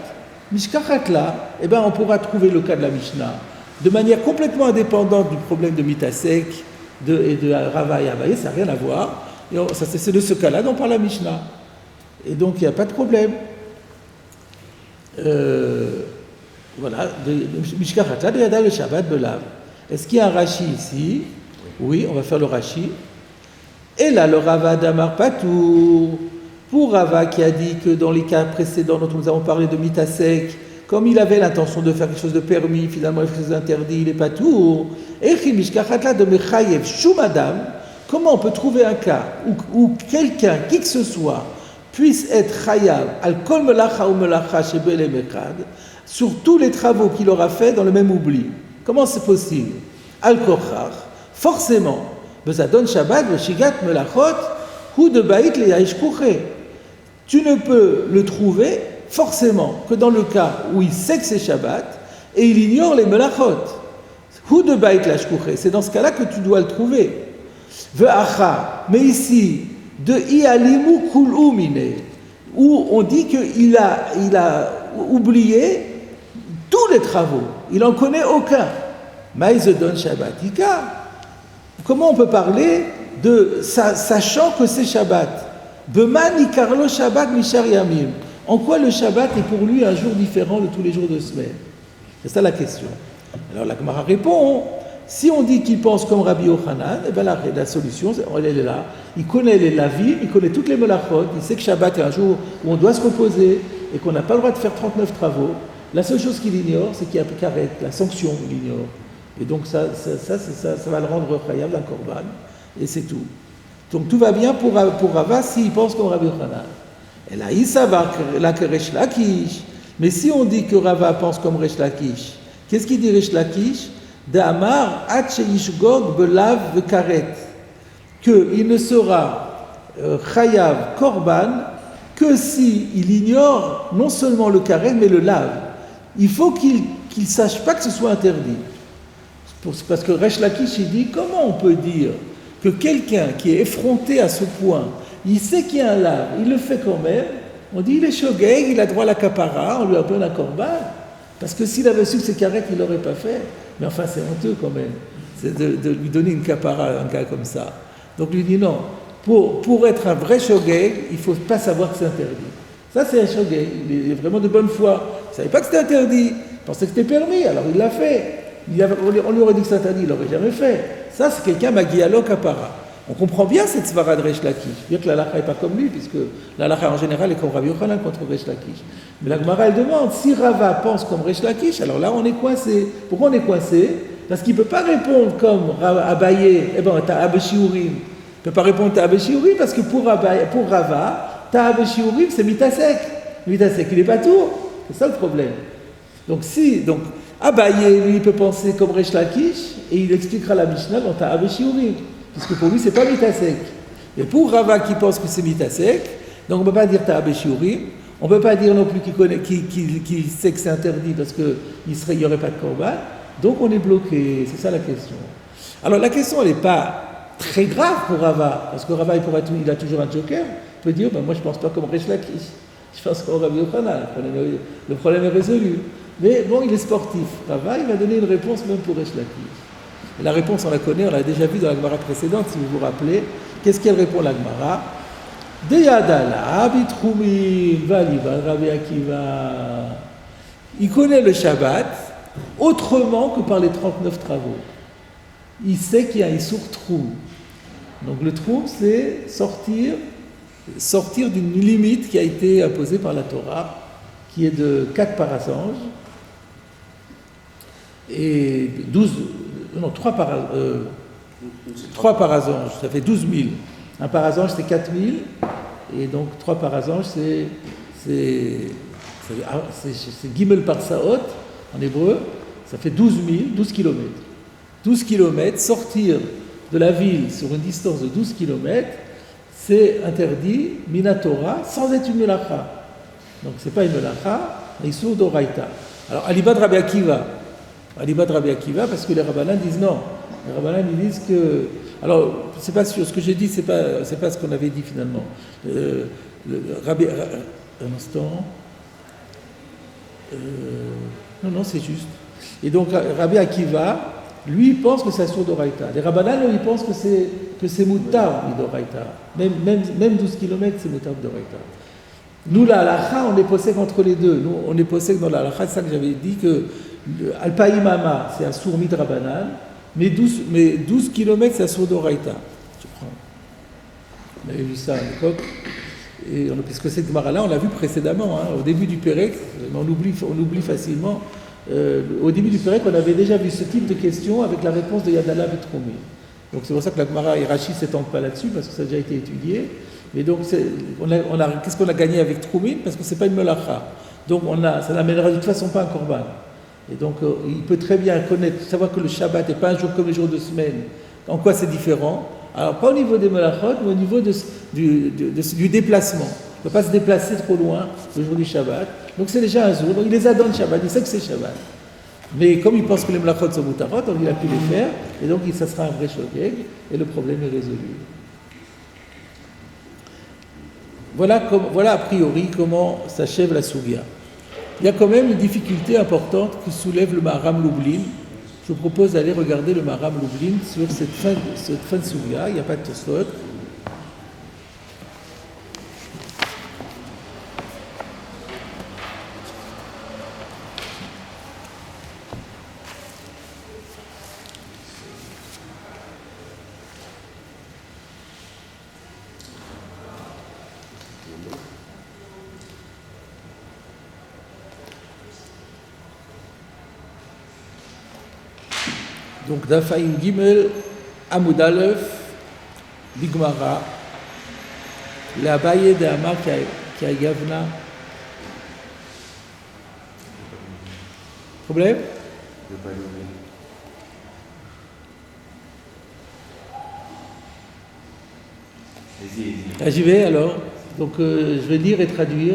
Mishkachatla, eh bien, on pourra trouver le cas de la Mishnah de manière complètement indépendante du problème de Mitasek et de Rava et Abaye, ça n'a rien à voir. Et c'est de ce cas-là dont parle la Mishnah. Et donc, il n'y a pas de problème. Voilà, Mishkachatla de Yada le Shabbat Belav. Est-ce qu'il y a un Rashi ici? Oui, on va faire le Rashi. Et là, le Rava d'Amar Patour. Pour Rava qui a dit que dans les cas précédents dont nous avons parlé de Mitasek, comme il avait l'intention de faire quelque chose de permis, finalement il fait quelque chose d'interdit, il n'est pas tout. Et Mishkachatla de Mechayev Shumadam, comment on peut trouver un cas où quelqu'un, qui que ce soit, puisse être Chayav, al kol melacha ou melacha shebele mekad, sur tous les travaux qu'il aura fait dans le même oubli? Comment c'est possible? Al kochach, forcément, Bezadon Shabbat, Veshigat melachot, ou de baït le yaïsh kouché. Tu ne peux le trouver forcément que dans le cas où il sait que c'est Shabbat et il ignore les melachot. Hu de baït la shkouché, c'est dans ce cas-là que tu dois le trouver. Ve'acha, mais ici, de i'alimu kul'u mine, où on dit qu'il a oublié tous les travaux, il n'en connaît aucun. Maïzedon Shabbatika. Comment on peut parler de sachant que c'est Shabbat? Beman ikarlo Shabbat mishar yamim. En quoi le Shabbat est pour lui un jour différent de tous les jours de semaine? C'est ça la question. Alors la Gemara répond, si on dit qu'il pense comme Rabbi Yochanan, eh bien la solution, elle est là. Il connaît les lavim, il connaît toutes les melachot, il sait que Shabbat est un jour où on doit se reposer et qu'on n'a pas le droit de faire 39 travaux. La seule chose qu'il ignore, c'est qu'il y a Karet, la sanction, il ignore. Et donc ça va le rendre chayav d'un korban, et c'est tout. Donc tout va bien pour Rava s'il pense comme Rabbi Yochanan. Et là, il savoir que Resh Lakish. Mais si on dit que Rava pense comme Resh Lakish, qu'est-ce qu'il dit Resh Lakish? D'Amar Hatcheishgog Belav Karet. Qu'il ne sera chayav korban que s'il ignore non seulement le karet, mais le lave. Il faut qu'il ne sache pas que ce soit interdit. Parce que Resh Lakish, il dit, comment on peut dire que quelqu'un qui est effronté à ce point, il sait qu'il y a un lave, il le fait quand même, on dit, il est shogeg, il a droit à la kapara, on lui appelle un korban, parce que s'il avait su que c'est karet, il ne l'aurait pas fait. Mais enfin, c'est honteux quand même, c'est de lui donner une kapara à un gars comme ça. Donc lui dit non, pour être un vrai shogeg, il ne faut pas savoir que c'est interdit. Ça, c'est un shogeg. Il est vraiment de bonne foi. Il ne savait pas que c'était interdit. Il pensait que c'était permis, alors il l'a fait. On lui aurait dit que c'est interdit, il ne l'aurait jamais fait. Ça, c'est quelqu'un magialo kapara. On comprend bien cette svara de Resh Lakish. Bien que la halakha n'est pas comme lui, puisque la halakha en général est comme Rabbi Yochanan contre Resh Lakish. Mais la Gemara, elle demande, si Rava pense comme Resh Lakish, alors là, on est coincé. Pourquoi on est coincé? Parce qu'il ne peut pas répondre comme Abaye, Ta'ab Shiurim. Il ne peut pas répondre Ta'ab Shiurim parce que pour Rava, Ta'ab Shiurim, c'est Mitasek. Mitasek, il n'est pas tout. C'est ça le problème. Donc Abaye, lui, il peut penser comme Resh Lakish et il expliquera la Mishnah dans Ta'ab Shiurim. Puisque pour lui, c'est pas Mitasek. Et pour Rava qui pense que c'est Mitasek, donc on ne peut pas dire Ta'ab Shiurim. On ne peut pas dire non plus qu'il sait que c'est interdit parce qu'il n'y aurait pas de korban. Donc on est bloqué, c'est ça la question. Alors la question, elle n'est pas très grave pour Rava, parce que Rava, il a toujours un joker. Il peut dire, moi je ne pense pas comme Resh Lakish, je pense comme Rabbi Yochanan, le problème est résolu. Mais bon, il est sportif. Rava, il va donner une réponse même pour Resh Lakish. Et la réponse, on la connaît, on l'a déjà vue dans la Gemara précédente, si vous vous rappelez. Qu'est-ce qu'elle répond, la Gemara? Deyadala, Bitroumin, Valiba, Rabbi Akiva. Il connaît le Shabbat autrement que par les 39 travaux. Il sait qu'il y a un Issour Troum. Donc le Troum, c'est sortir d'une limite qui a été imposée par la Torah, qui est de 4 parasanges et 3 parasanges, ça fait 12 000. Un parasange, c'est 4 000, et donc 3 parasanges, c'est Gimel Parsaot, en hébreu, ça fait 12 kilomètres. 12 kilomètres, sortir de la ville sur une distance de 12 kilomètres, c'est interdit, Minatora, sans être une melacha. Donc c'est pas une melacha, mais Issour d'Oraita. Alors, Alibad Rabbi Akiva, parce que les Rabbanan disent non. Les Rabbanan, ils disent que... Alors, c'est pas sûr, ce que j'ai dit, c'est pas ce qu'on avait dit finalement. Un instant... non, c'est juste. Et donc, Rabbi Akiva, lui, il pense que c'est Assour d'Oraita. Les Rabbanan, ils pensent que c'est Moutar d'Oraita. Même 12 km, c'est Moutar d'Oraita. Nous, la halakha, on est possède entre les deux. Nous, on est possède dans la halakha, c'est ça que j'avais dit, que Alpaïmama, c'est Assour Midrabanan, mais 12 km, c'est Assour d'Oraita. Je prends. On avait vu ça à l'époque. Et puisque cette Gemara-là, on l'a vu précédemment, au début du Pérec, on oublie facilement. Au début du Pérec, on avait déjà vu ce type de question avec la réponse de Yadala Betroumi. Donc c'est pour ça que la Gemara et Rashi ne s'étendent pas là-dessus, parce que ça a déjà été étudié. Mais donc, qu'est-ce qu'on a gagné avec Troumine? Parce que ce n'est pas une melacha. Donc ça n'amènera de toute façon pas un korban. Et donc, il peut très bien savoir que le Shabbat n'est pas un jour comme les jours de semaine. En quoi c'est différent? Alors, pas au niveau des melachot, mais au niveau du déplacement. Il ne peut pas se déplacer trop loin le jour du Shabbat. Donc, c'est déjà un jour. Donc, il les adonne Shabbat, il sait que c'est Shabbat. Mais comme il pense que les melachot sont mutarot, donc il a pu les faire. Et donc, ça sera un vrai shogeg. Et le problème est résolu. Voilà a priori comment s'achève la Sougia. Il y a quand même une difficulté importante que soulève le Maharam Lublin. Je vous propose d'aller regarder le Maharam Lublin sur cette fin de Sougia. Il n'y a pas de Tosfot. Donc, Dafaïm Gimel, Amoud Aleph, Bigmara, la Baye de Amar qui a Gavna. Problème? J'y vais alors. Donc, je vais lire et traduire.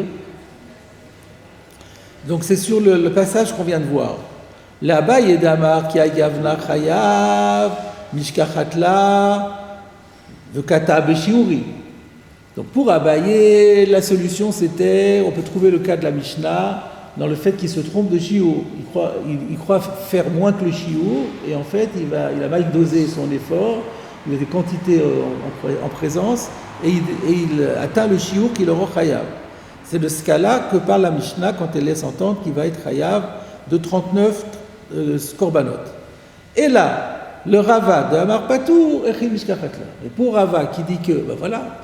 Donc, c'est sur le passage qu'on vient de voir. La Baye d'Amar qui a Gavna Chayav, Mishkachatla, Vekata Beshiuri. Donc pour Abaye, la solution c'était, on peut trouver le cas de la Mishnah dans le fait qu'il se trompe de shiur. Il croit faire moins que le shiur et en fait il a mal dosé son effort, il a des quantités en présence et il atteint le shiur qu'il aura chayav. C'est de ce cas-là que parle la Mishnah quand elle laisse entendre qu'il va être chayav de 39 korbanot. Et là, le Rava de Amar Patour, Echim Mishkachatla. Et pour Rava qui dit que, ben voilà,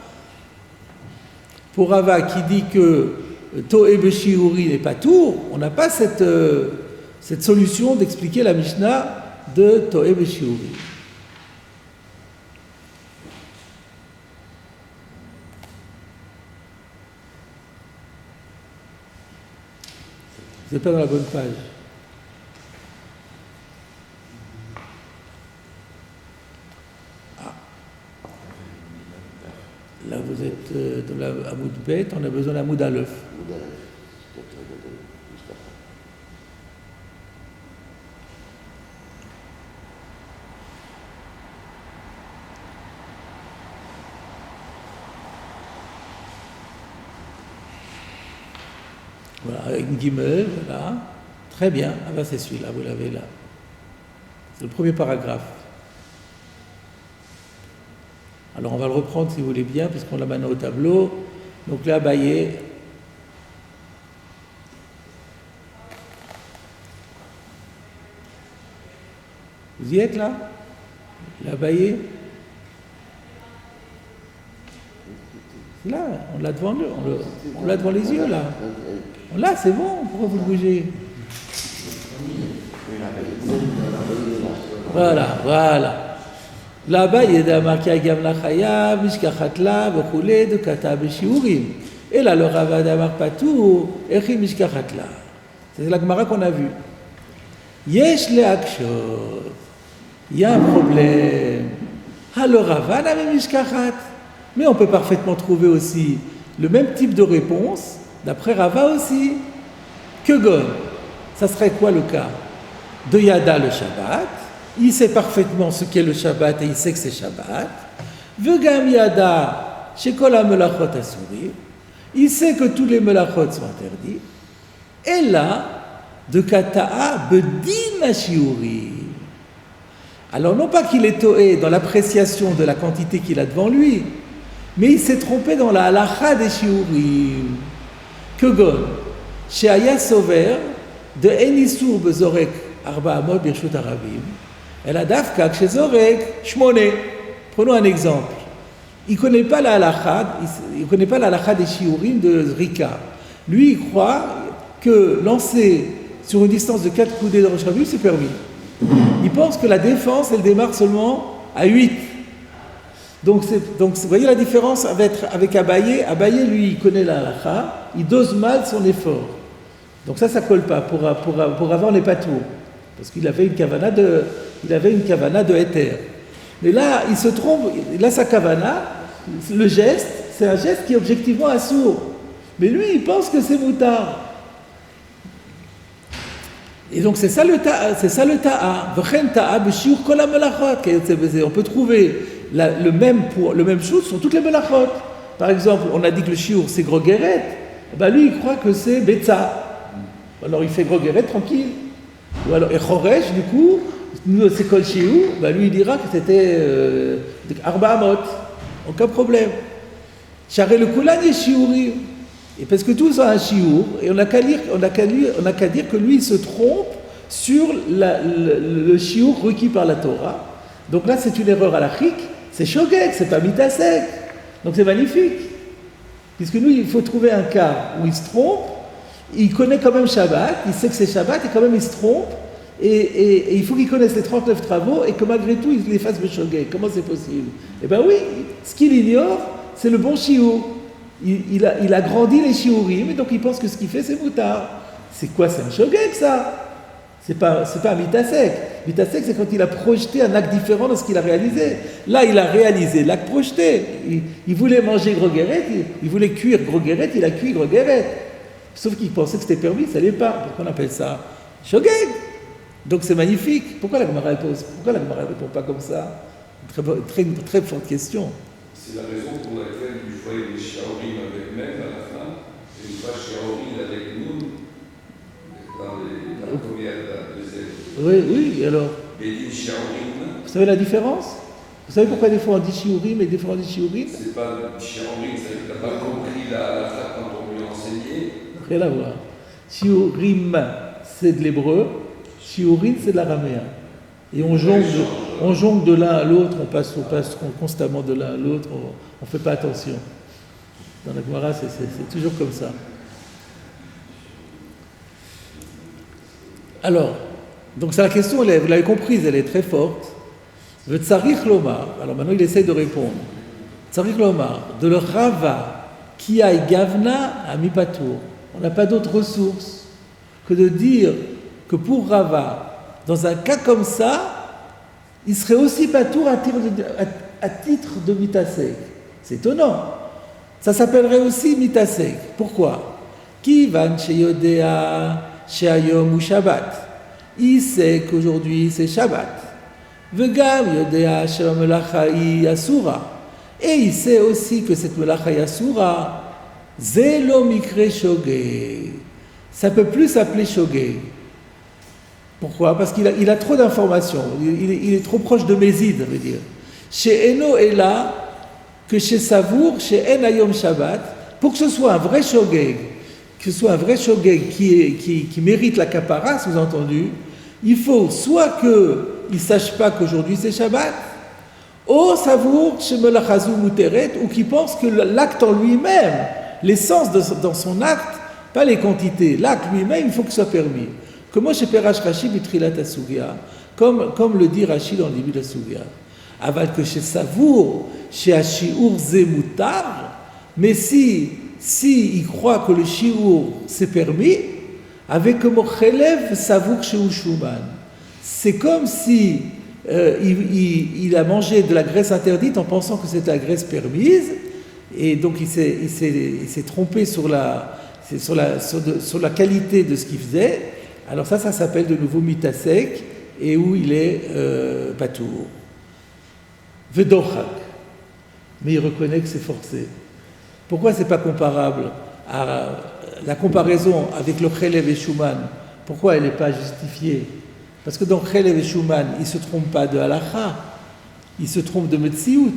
pour Rava qui dit que To'e Beshiuri n'est pas tour, on n'a pas cette solution d'expliquer la Mishnah de To'e Beshiuri. Vous n'êtes pas dans la bonne page. Ah. Là, vous êtes dans la Hamoud Bet, on a besoin d'Hamoud Aleph. Voilà, avec une guimel, voilà. Très bien. Ah ben c'est celui-là, vous l'avez là. C'est le premier paragraphe. Alors on va le reprendre si vous voulez bien, puisqu'on l'a maintenant au tableau. Donc là, Abaye. Vous y êtes là? L'Abaye. Là, on l'a devant nous, on l'a devant les yeux là. Là, c'est bon, pourquoi vous bougez? Voilà. Là-bas, il y a marqué Agam la Chaya, Mishkachatla, Bechoulé, de Kata Beshiurim. Et là, le Rava d'Amar Patou, Echi Mishkachatla. C'est la Gemara qu'on a vue. Yesh le Akshot. Il y a un problème. Ah, le Rava n'a même Mishkachat. Mais on peut parfaitement trouver aussi le même type de réponse, d'après Rava aussi, que Gon. Ça serait quoi le cas? De Yada le Shabbat, il sait parfaitement ce qu'est le Shabbat et il sait que c'est Shabbat. Vegam Yada, Shekol HaMelachot Asurim, il sait que tous les melachot sont interdits. Et là, de Kata'a Bedin HaShiurim. Alors non pas qu'il est toé dans l'appréciation de la quantité qu'il a devant lui, mais il s'est trompé dans la halacha des shiurim. Que gon, chez Aya Sover, de Enisur bezorek arba amot birshut arabim, elle a dafka chez Zorek shmone. Prenons un exemple. Il ne connaît pas la halacha des shiurim de Rika. Lui, il croit que lancer sur une distance de 4 coudées de Rosh Hashanah, c'est permis. Il pense que la défense, elle démarre seulement à 8. Donc, vous voyez la différence avec Abaye. Abaye, lui, il connaît la halakha, il dose mal son effort. Donc ça colle pas. Pour avoir, on n'est pas tout. Parce qu'il avait une kavana de éther. Mais là, il se trompe, là, sa kavana, le geste, c'est un geste qui est objectivement assourd. Mais lui, il pense que c'est moutard. Et donc c'est ça le ta'a. On peut trouver le même chose sur toutes les melachot. Par exemple, on a dit que le shiur c'est grogeret. Ben lui il croit que c'est betza. Alors il fait grogeret tranquille. Ou alors echoresh du coup, c'est kol shiur. Ben lui il dira que c'était arba amot. Aucun problème. Charé le kulan est shiurim. Et parce que tous ont un shiur, et on n'a qu'à dire que lui il se trompe sur le shiur requis par la Torah. Donc là c'est une erreur halachique, c'est shogeg, c'est pas mitasek. Donc c'est magnifique. Puisque nous il faut trouver un cas où il se trompe, il connaît quand même Shabbat, il sait que c'est Shabbat et quand même il se trompe, et il faut qu'il connaisse les 39 travaux et que malgré tout il les fasse le shogeg. Comment c'est possible? Eh bien oui, ce qu'il ignore, c'est le bon shiur. Il a grandi les shiurim, et donc il pense que ce qu'il fait c'est moutard. C'est quoi? C'est un shogeg ça? C'est pas un mitasek. Mitasek c'est quand il a projeté un acte différent de ce qu'il a réalisé. Là il a réalisé l'acte projeté. Il voulait manger grogeret, il voulait cuire grogeret, il a cuit grogeret. Sauf qu'il pensait que c'était permis, ça l'est pas. Pourquoi on appelle ça shogeg? Donc c'est magnifique. Pourquoi la Gemara répond pas comme ça? Très forte question.
C'est la raison pour laquelle il voyait les shiurim avec même à la fin, et pas shiurim avec nous, dans la première et la deuxième.
Oui, alors.
Bédin shiurim.
Vous savez la différence? Vous savez pourquoi des fois on dit shiurim et des fois on dit shiurim?
C'est pas shiurim, c'est que tu n'as pas compris la quand on lui enseignait enseigné.
Rien à voir. Shiurim, c'est de l'hébreu. Shiurim, c'est de l'araméen. Et on jongle de l'un à l'autre, on passe constamment de l'un à l'autre, on ne fait pas attention. Dans la Gemara, c'est toujours comme ça. Alors, donc c'est la question, vous l'avez comprise, elle est très forte. Tsarich Lomar, alors maintenant il essaye de répondre. Tsarich Lomar, de le Rava, qui a Gavna à Mipatour. On n'a pas d'autre ressource que de dire que pour Rava, dans un cas comme ça, il serait aussi Patour à titre de Mitasek. C'est étonnant. Ça s'appellerait aussi Mitasek. Pourquoi? Kivan Sheyodea Sheyayom ou Shabbat. Il sait qu'aujourd'hui c'est Shabbat. Vegam Yodea Shemelacha hi Asura. Et il sait aussi que cette Melacha hi Asura, Zelo Mikre Shogeg. Ça ne peut plus s'appeler Shogeg. Pourquoi? Parce qu'il a trop d'informations. Il est trop proche de Mézid, ça veut dire. Chez Eno est là, que chez Savour, chez En Ayom Shabbat, pour que ce soit un vrai Shogeg, que ce soit un vrai Shogeg qui mérite la kapara, sous-entendu, il faut soit qu'il ne sache pas qu'aujourd'hui c'est Shabbat, ou Savour, chez Melachazou Muteret, ou qu'il pense que l'acte en lui-même, l'essence dans son acte, pas les quantités, l'acte lui-même, il faut que ce soit permis. Comment chez Perash Rashi Bitrilat Asugya, comme le dit Rashi dans le début de la Sugya. Aval que chez Savour, chez Ashiur Zemutar, mais si il croit que le Shiur c'est permis, avec comme Chelev Savour chez Ushuman. C'est comme si il a mangé de la graisse interdite en pensant que c'est la graisse permise, et donc il s'est trompé sur la qualité de ce qu'il faisait. Alors ça s'appelle de nouveau Mitasek, et où il est Patour. Vedochak. Mais il reconnaît que c'est forcé. Pourquoi c'est pas comparable à la comparaison avec le Chelev et Shuman? Pourquoi elle n'est pas justifiée? Parce que dans Chelev et Shuman, il ne se trompe pas de halacha, il se trompe de Metsiout.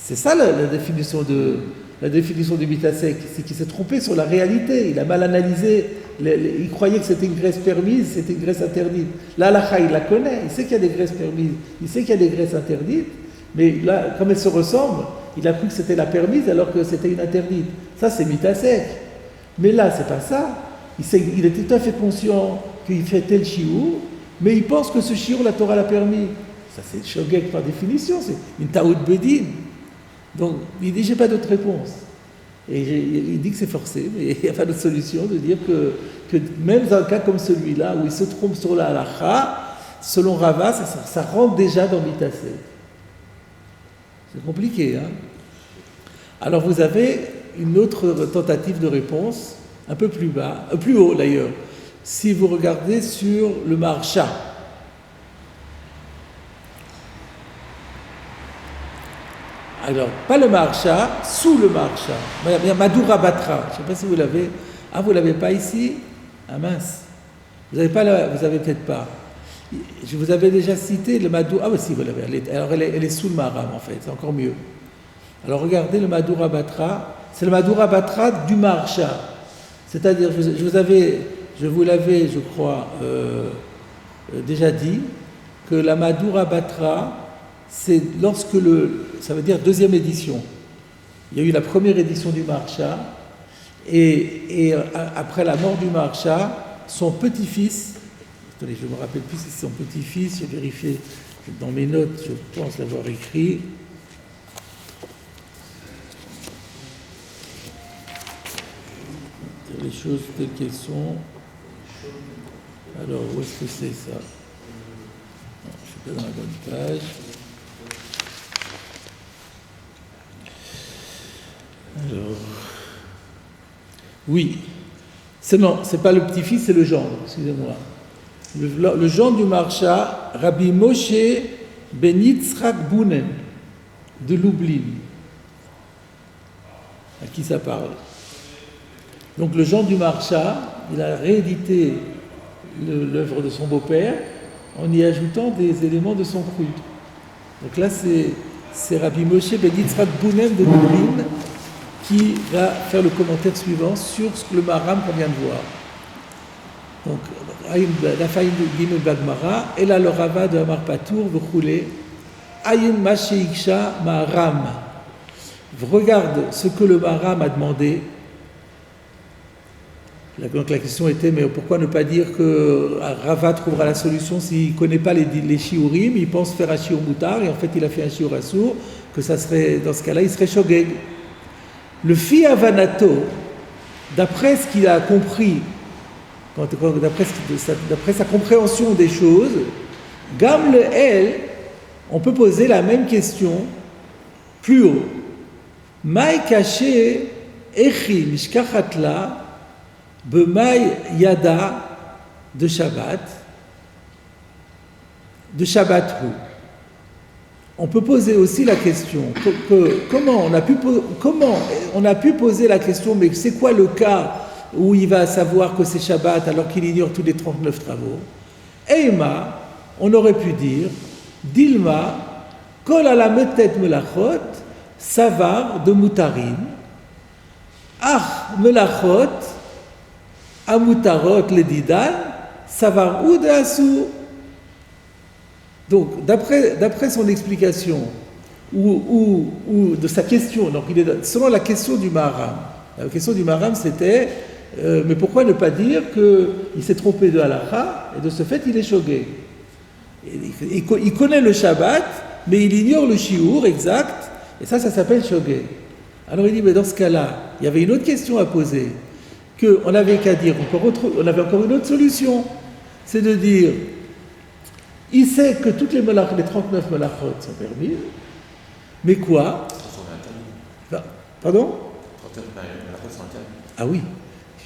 C'est ça la définition du Mitasek, c'est qu'il s'est trompé sur la réalité, il a mal analysé, il croyait que c'était une graisse permise, c'était une graisse interdite. La halacha, il la connaît, il sait qu'il y a des graisses permises, il sait qu'il y a des graisses interdites, mais là, comme elles se ressemblent, il a cru que c'était la permise alors que c'était une interdite. Ça, c'est Mitasek. Mais là, c'est pas ça. Il est tout à fait conscient qu'il fait tel shiur, mais il pense que ce shiur, la Torah l'a permis. Ça, c'est shogeg par définition, c'est une taout bedin. Donc, il dit, j'ai pas d'autre réponse. Et il dit que c'est forcé, mais il n'y a pas d'autre solution de dire que même dans un cas comme celui-là, où il se trompe sur la halacha, selon Rava, ça rentre déjà dans Mitasek. C'est compliqué, hein? Alors vous avez une autre tentative de réponse, un peu plus bas, plus haut d'ailleurs, si vous regardez sur le Maharsha. Alors, pas le Maharsha, sous le Maharsha. Il y a Madhura Batra, je ne sais pas si vous l'avez. Ah, vous ne l'avez pas ici? Ah mince. Vous n'avez peut-être pas. Je vous avais déjà cité le Madhura. Ah, oui, si, vous l'avez. Alors, elle est sous le Maharam, en fait, c'est encore mieux. Alors, regardez le Madhura Batra. C'est le Madhura Batra du Maharsha. C'est-à-dire, je vous l'avais, je crois, déjà dit, que la Madhura Batra, c'est lorsque ça veut dire deuxième édition. Il y a eu la première édition du Maharsha, et après la mort du Maharsha, son petit-fils, attendez, je ne me rappelle plus si c'est son petit-fils, j'ai vérifié dans mes notes, je pense l'avoir écrit. Les choses telles qu'elles sont. Alors, où est-ce que c'est ça? Non, je ne suis pas dans la bonne page. Alors, oui, c'est pas le petit-fils, c'est le gendre, excusez-moi. Le gendre du Maharsha, Rabbi Moshe ben Yitzhak Bounen, de Lublin. À qui ça parle? Donc le gendre du Maharsha, il a réédité l'œuvre de son beau-père en y ajoutant des éléments de son cru. Donc là, c'est Rabbi Moshe ben Yitzhak Bounen de Lublin qui va faire le commentaire suivant sur le Maharam qu'on vient de voir. Donc, la faïn Gimel Bagmara, et là le Rava de Amar Patour, vous roulez, Ayin Masheiksha Maharam. Regarde ce que le Maharam a demandé. Donc la question était, mais pourquoi ne pas dire que Rava trouvera la solution s'il ne connaît pas les shiurim, il pense faire un shiur mutar, et en fait il a fait un shiur assour, que ça serait, dans ce cas-là, il serait shogeg. Le fi avanato, d'après ce qu'il a compris, d'après sa compréhension des choses, gam le el, on peut poser la même question plus haut. Maï caché echi mishkachatla b'maï yada de Shabbat hu. On peut poser aussi la question comment on a pu poser la question, mais c'est quoi le cas où il va savoir que c'est Shabbat alors qu'il ignore tous les 39 travaux? Eima, on aurait pu dire Dilma, kol ala metet melachot, savar de mutarin, ach melachot, amutarot le didan, savar ou de asou. Donc, d'après son explication, ou de sa question, donc selon la question du Maharam, la question du Maharam c'était mais pourquoi ne pas dire qu'il s'est trompé de halakha et de ce fait il est shogeg. Il connaît le Shabbat, mais il ignore le shiur exact, et ça s'appelle shogeg. Alors il dit, mais dans ce cas-là, il y avait une autre question à poser, qu'on n'avait qu'à dire, on avait encore une autre solution, c'est de dire, il sait que toutes les 39 melachot sont permises, mais quoi? Pardon?
39 melachot sont interdites.
Ah oui,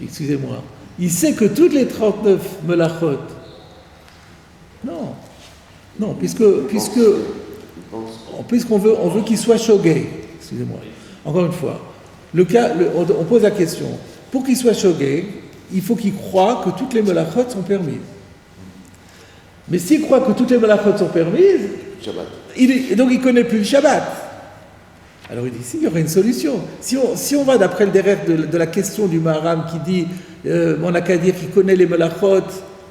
excusez-moi. Il sait que toutes les 39 melachot, non, puisqu'on veut qu'il soit shogeg, excusez-moi. Encore une fois, on pose la question, pour qu'il soit shogeg, il faut qu'il croie que toutes les melachot sont permises. Mais s'il croit que toutes les melachot sont permises, donc il ne connaît plus le Shabbat. Alors il dit, si, il y aurait une solution. Si on va d'après le derrière de la question du Maharam qui dit, on n'a qu'à dire qu'il connaît les melachot,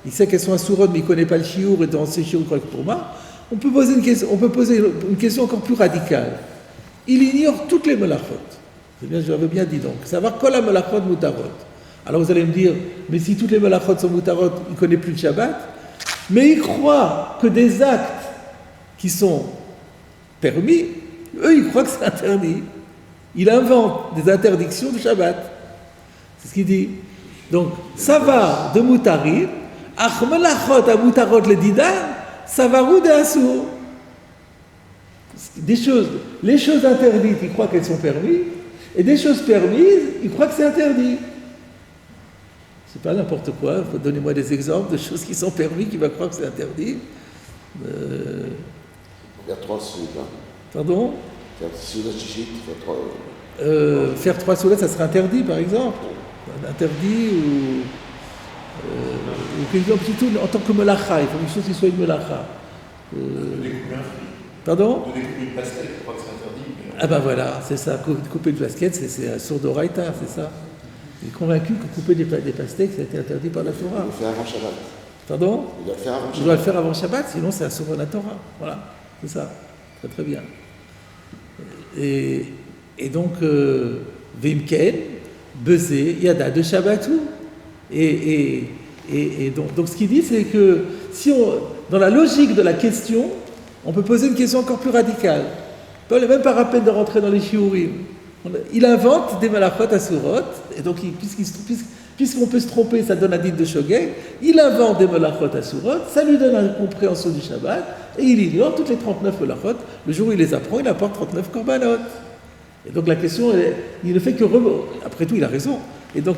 il sait qu'elles sont assurot, mais il ne connaît pas le shiur, et dans ces shiur, pour moi, on peut poser une question encore plus radicale. Il ignore toutes les melachot. J'avais bien dit donc. Savoir kol melachot mutarot. Alors vous allez me dire, mais si toutes les melachot sont mutarot, il ne connaît plus le Shabbat. Mais il croit que des actes qui sont permis, eux, ils croient que c'est interdit. Il invente des interdictions de Shabbat. C'est ce qu'il dit. Donc, ça va de mutarim, ach melachot a mutarot le didan, ça va ou de assour. Les choses interdites, ils croient qu'elles sont permises, et des choses permises, ils croient que c'est interdit. C'est pas n'importe quoi, donnez-moi des exemples de choses qui sont permises, qui va croire que c'est interdit.
Faire 3 soudas.
Pardon?
Faire soudas chichit,
faire 3 soulats, ça serait interdit, par exemple. Interdit ou plutôt en tant que melacha, il faut une chose qui soit une melacha. Pardon?
Découper une pastèque, je crois que c'est interdit. Mais...
Ah ben voilà, c'est ça, couper une basket, c'est un sourd d'oraïta, c'est ça. Il est convaincu que couper des pastèques, ça a été interdit par la Torah.
Il doit le faire avant Shabbat.
Pardon?
Il doit le faire avant Shabbat.
Il doit le faire avant Shabbat, sinon c'est un sourd de la Torah. Voilà, c'est ça. Très très bien. Et donc, Vimken, Bezé, Yada de Shabbatou. Et donc ce qu'il dit, c'est que si dans la logique de la question, on peut poser une question encore plus radicale. Même pas la peine de rentrer dans les shiurim. Il invente des malachot à surot, et donc puisqu'on peut se tromper, ça donne un dit de shogeg, il invente des malachot à surot, ça lui donne une compréhension du Shabbat, et il ignore toutes les 39 malachot. Le jour où il les apprend, il apporte 39 korbanot. Et donc la question, il ne fait que après tout, il a raison. Et donc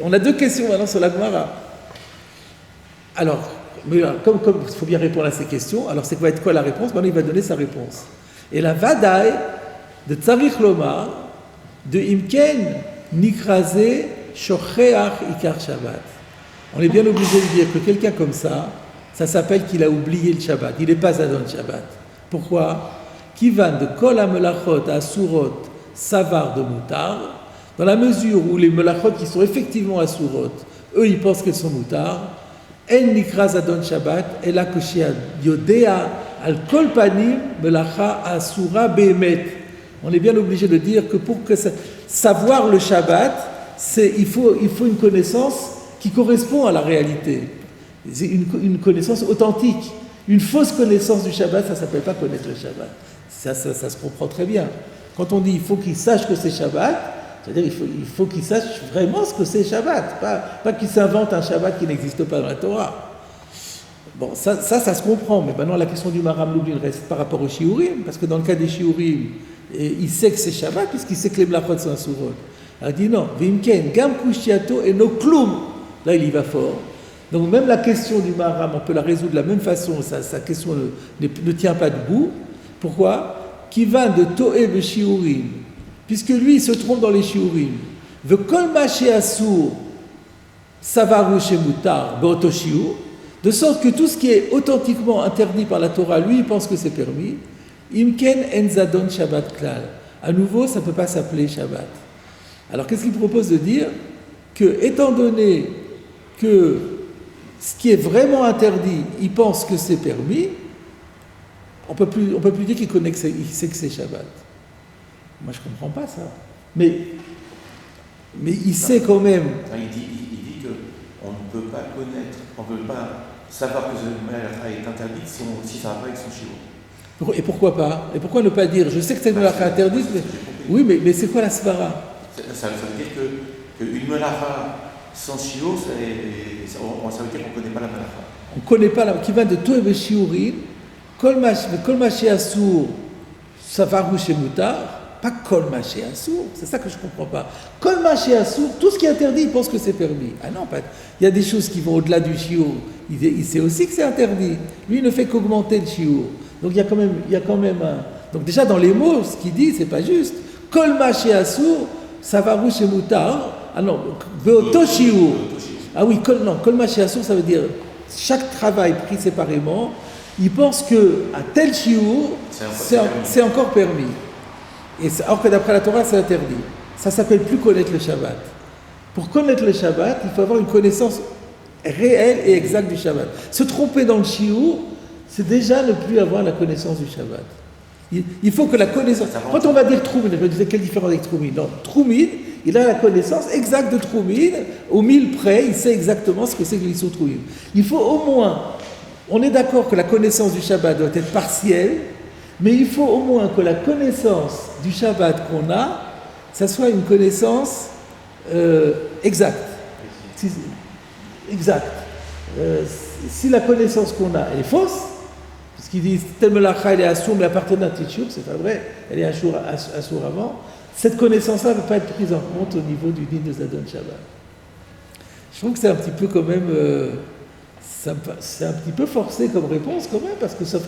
on a deux questions maintenant sur la Gemara. Alors, mais comme il faut bien répondre à ces questions, alors c'est va être quoi la réponse? Maintenant il va donner sa réponse. Et la Vadaï de Tzarich Lomar, de Imken Nikrasé Shocheach Ikar Shabbat. On est bien obligé de dire que quelqu'un comme ça s'appelle qu'il a oublié le Shabbat. Il n'est pas Adon Shabbat. Pourquoi? Kivan de Kol HaMelachot HaSurot savar de moutar, dans la mesure où les melachot qui sont effectivement asurot, eux ils pensent qu'elles sont moutar, en nikraz adon Shabbat, et la koshia yodea al kol panim melacha asura behemet. On est bien obligé de dire que pour que savoir le Shabbat, il faut une connaissance qui correspond à la réalité. C'est une connaissance authentique. Une fausse connaissance du Shabbat, ça ne s'appelle pas connaître le Shabbat. Ça se comprend très bien. Quand on dit il faut qu'il sache que c'est Shabbat, c'est-à-dire il faut qu'il sache vraiment ce que c'est Shabbat, pas qu'il s'invente un Shabbat qui n'existe pas dans la Torah. Bon, ça se comprend, mais maintenant la question du Maram Lublin reste par rapport au Shiurim, parce que dans le cas des Shiurim, il sait que c'est Shabbat, puisqu'il sait que les Mlachot sont asurot. Alors il dit non, Vimken, Gam Kushiato et no Klum. Là il y va fort. Donc même la question du Maharam, on peut la résoudre de la même façon, sa question ne tient pas debout. Pourquoi? Kivan de To'e Shiurim, puisque lui il se trompe dans les Shiurim. Ve kol ma she'asur savaru shemutar be'oto shiur, de sorte que tout ce qui est authentiquement interdit par la Torah, lui il pense que c'est permis. Imken enzadon Shabbat klal. À nouveau, ça ne peut pas s'appeler Shabbat. Alors qu'est-ce qu'il propose de dire? Que étant donné que ce qui est vraiment interdit, il pense que c'est permis, on peut plus dire qu'il sait que c'est Shabbat. Moi, je ne comprends pas ça. Mais il sait quand même.
Il dit qu'on ne peut pas connaître, on ne peut pas savoir que le melacha est interdit si ça va pas avec son shiur.
Et pourquoi pas? Et pourquoi ne pas dire, je sais que c'est une melacha interdite, mais oui, mais c'est quoi la svara?
Ça veut dire qu'une melacha sans shiur, ça veut dire qu'on ne connaît pas la melacha.
On ne connaît pas la qui va de To'e Shiurim, kol ma she'asur savaru shemutar, pas kol ma she'asur, c'est ça que je ne comprends pas. Kol ma she'asur, tout ce qui est interdit, il pense que c'est permis. Ah non, il y a des choses qui vont au-delà du shiur, il sait aussi que c'est interdit. Lui, il ne fait qu'augmenter le shiur. Donc il y a quand même un... Donc déjà dans les mots, ce qu'il dit, c'est pas juste. Kol ma she'asur savaru shemutar. Ah non, ve'oto shiur. Ah oui, kol ma she'asur, ça veut dire chaque travail pris séparément, il pense qu'un tel shiur, c'est encore permis. Alors que d'après la Torah, c'est interdit. Ça s'appelle plus connaître le Shabbat. Pour connaître le Shabbat, il faut avoir une connaissance réelle et exacte du Shabbat. Se tromper dans le shiur, c'est déjà ne plus avoir la connaissance du Shabbat. Il faut que la connaissance... Quand on va dire Troumine, je me disais quelle différence avec Troumine? Non, Troumine, il a la connaissance exacte de Troumine, au 1000 près, il sait exactement ce que c'est que l'issue Troumine. Il faut au moins... On est d'accord que la connaissance du Shabbat doit être partielle, mais il faut au moins que la connaissance du Shabbat qu'on a, ça soit une connaissance exacte. Exacte. Si la connaissance qu'on a, elle est fausse, puisqu'ils disent telle melacha elle est assour, mais à partir d'un tichour, c'est pas vrai, elle est assour avant, cette connaissance-là ne peut pas être prise en compte au niveau du din de Zadon Shabbat. Je trouve que c'est un petit peu quand même... c'est un petit peu forcé comme réponse quand même, parce que sauf,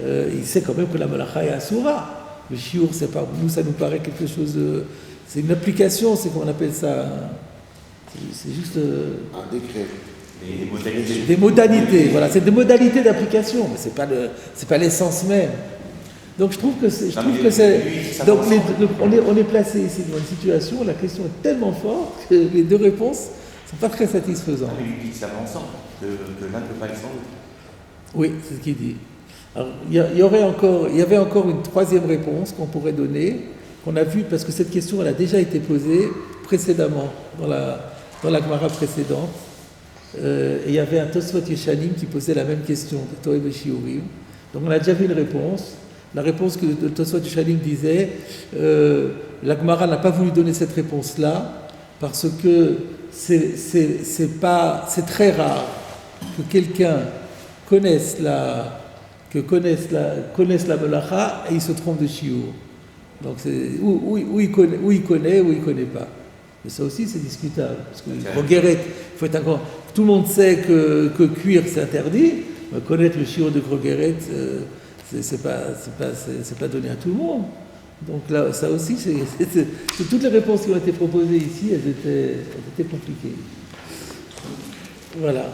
il sait quand même que la melacha est assoura. Le shiur, c'est pas, nous, ça nous paraît quelque chose de... C'est une application, c'est comment on appelle ça? C'est juste...
Un décret.
Des modalités, voilà, c'est des modalités d'application, mais c'est pas l'essence même. Donc je trouve que c'est... Donc on est placé ici dans une situation où la question est tellement forte que les deux réponses ne sont pas très satisfaisantes.
Mais lui dit que ça va ensemble, que l'un ne peut pas aller sans l'autre.
Oui, c'est ce qu'il dit. Alors, il y avait encore une troisième réponse qu'on pourrait donner, qu'on a vue, parce que cette question elle a déjà été posée précédemment, dans la Gemara précédente. Et il y avait un Tosfot Yeshanim qui posait la même question, de To'e Shiurim. Donc on a déjà vu une réponse. La réponse que le Tosfot Yeshanim disait, la Gemara n'a pas voulu donner cette réponse-là, parce que c'est très rare que quelqu'un connaisse la melacha et il se trompe de shiur. Donc ou il connaît ou il connaît pas. Mais ça aussi c'est discutable parce que Grogeret, il faut être encore. Tout le monde sait que cuire c'est interdit, mais connaître le shiur de Grogeret, c'est pas donné à tout le monde. Donc là, ça aussi, toutes les réponses qui ont été proposées ici, elles étaient compliquées. Voilà.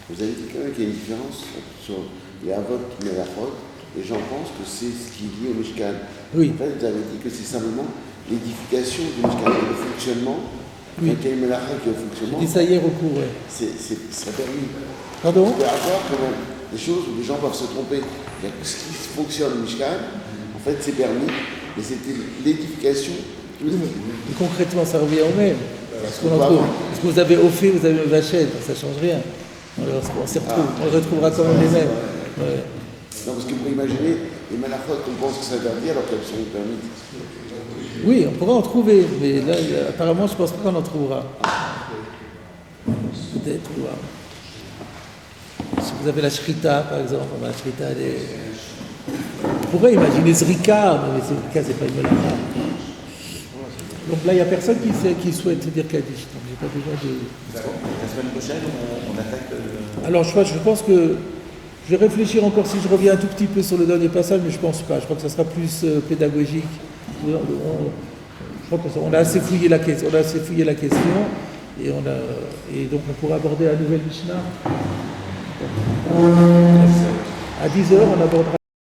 Vous avez dit quand même qu'il y a une différence sur les avot melachot les gens pensent que c'est ce qui est lié au Mishkan.
Oui.
En fait, vous avez dit que c'est simplement l'édification du Mishkan, le fonctionnement.
Oui.
Quand il y a une melacha qui est au
J'ai
fonctionnement,
dit ça hier au cours, ouais.
c'est permis.
Pardon?
Il peut y avoir quand même des choses où les gens peuvent se tromper. Il y a que ce qui fonctionne au Mishkan, en fait, c'est permis, mais c'était l'édification.
Et concrètement, ça revient au même. Parce que vous avez Ophé, vous avez Vachette, ça ne change rien. On les retrouvera quand même les mêmes. Ouais.
Non, parce que pour imaginer les malachot qu'on pense que c'est interdit alors qu'elles sont permises.
Oui, on pourra en trouver, mais là, apparemment, je ne pense pas qu'on en trouvera. Peut-être, ouais. Si vous avez la Shrita, par exemple, la Shrita, elle est... On pourrait imaginer Zrika, mais Zrika, c'est pas une melacha. Donc là, il n'y a personne qui souhaite dire Kaddish, donc j'ai pas besoin de...
La semaine prochaine, on attaque...
Alors, je pense que je vais réfléchir encore si je reviens un tout petit peu sur le dernier passage, mais je pense pas. Je crois que ça sera plus pédagogique. Je crois qu'on a assez fouillé la question, et donc on pourra aborder la nouvelle Mishnah. À 10h, on abordera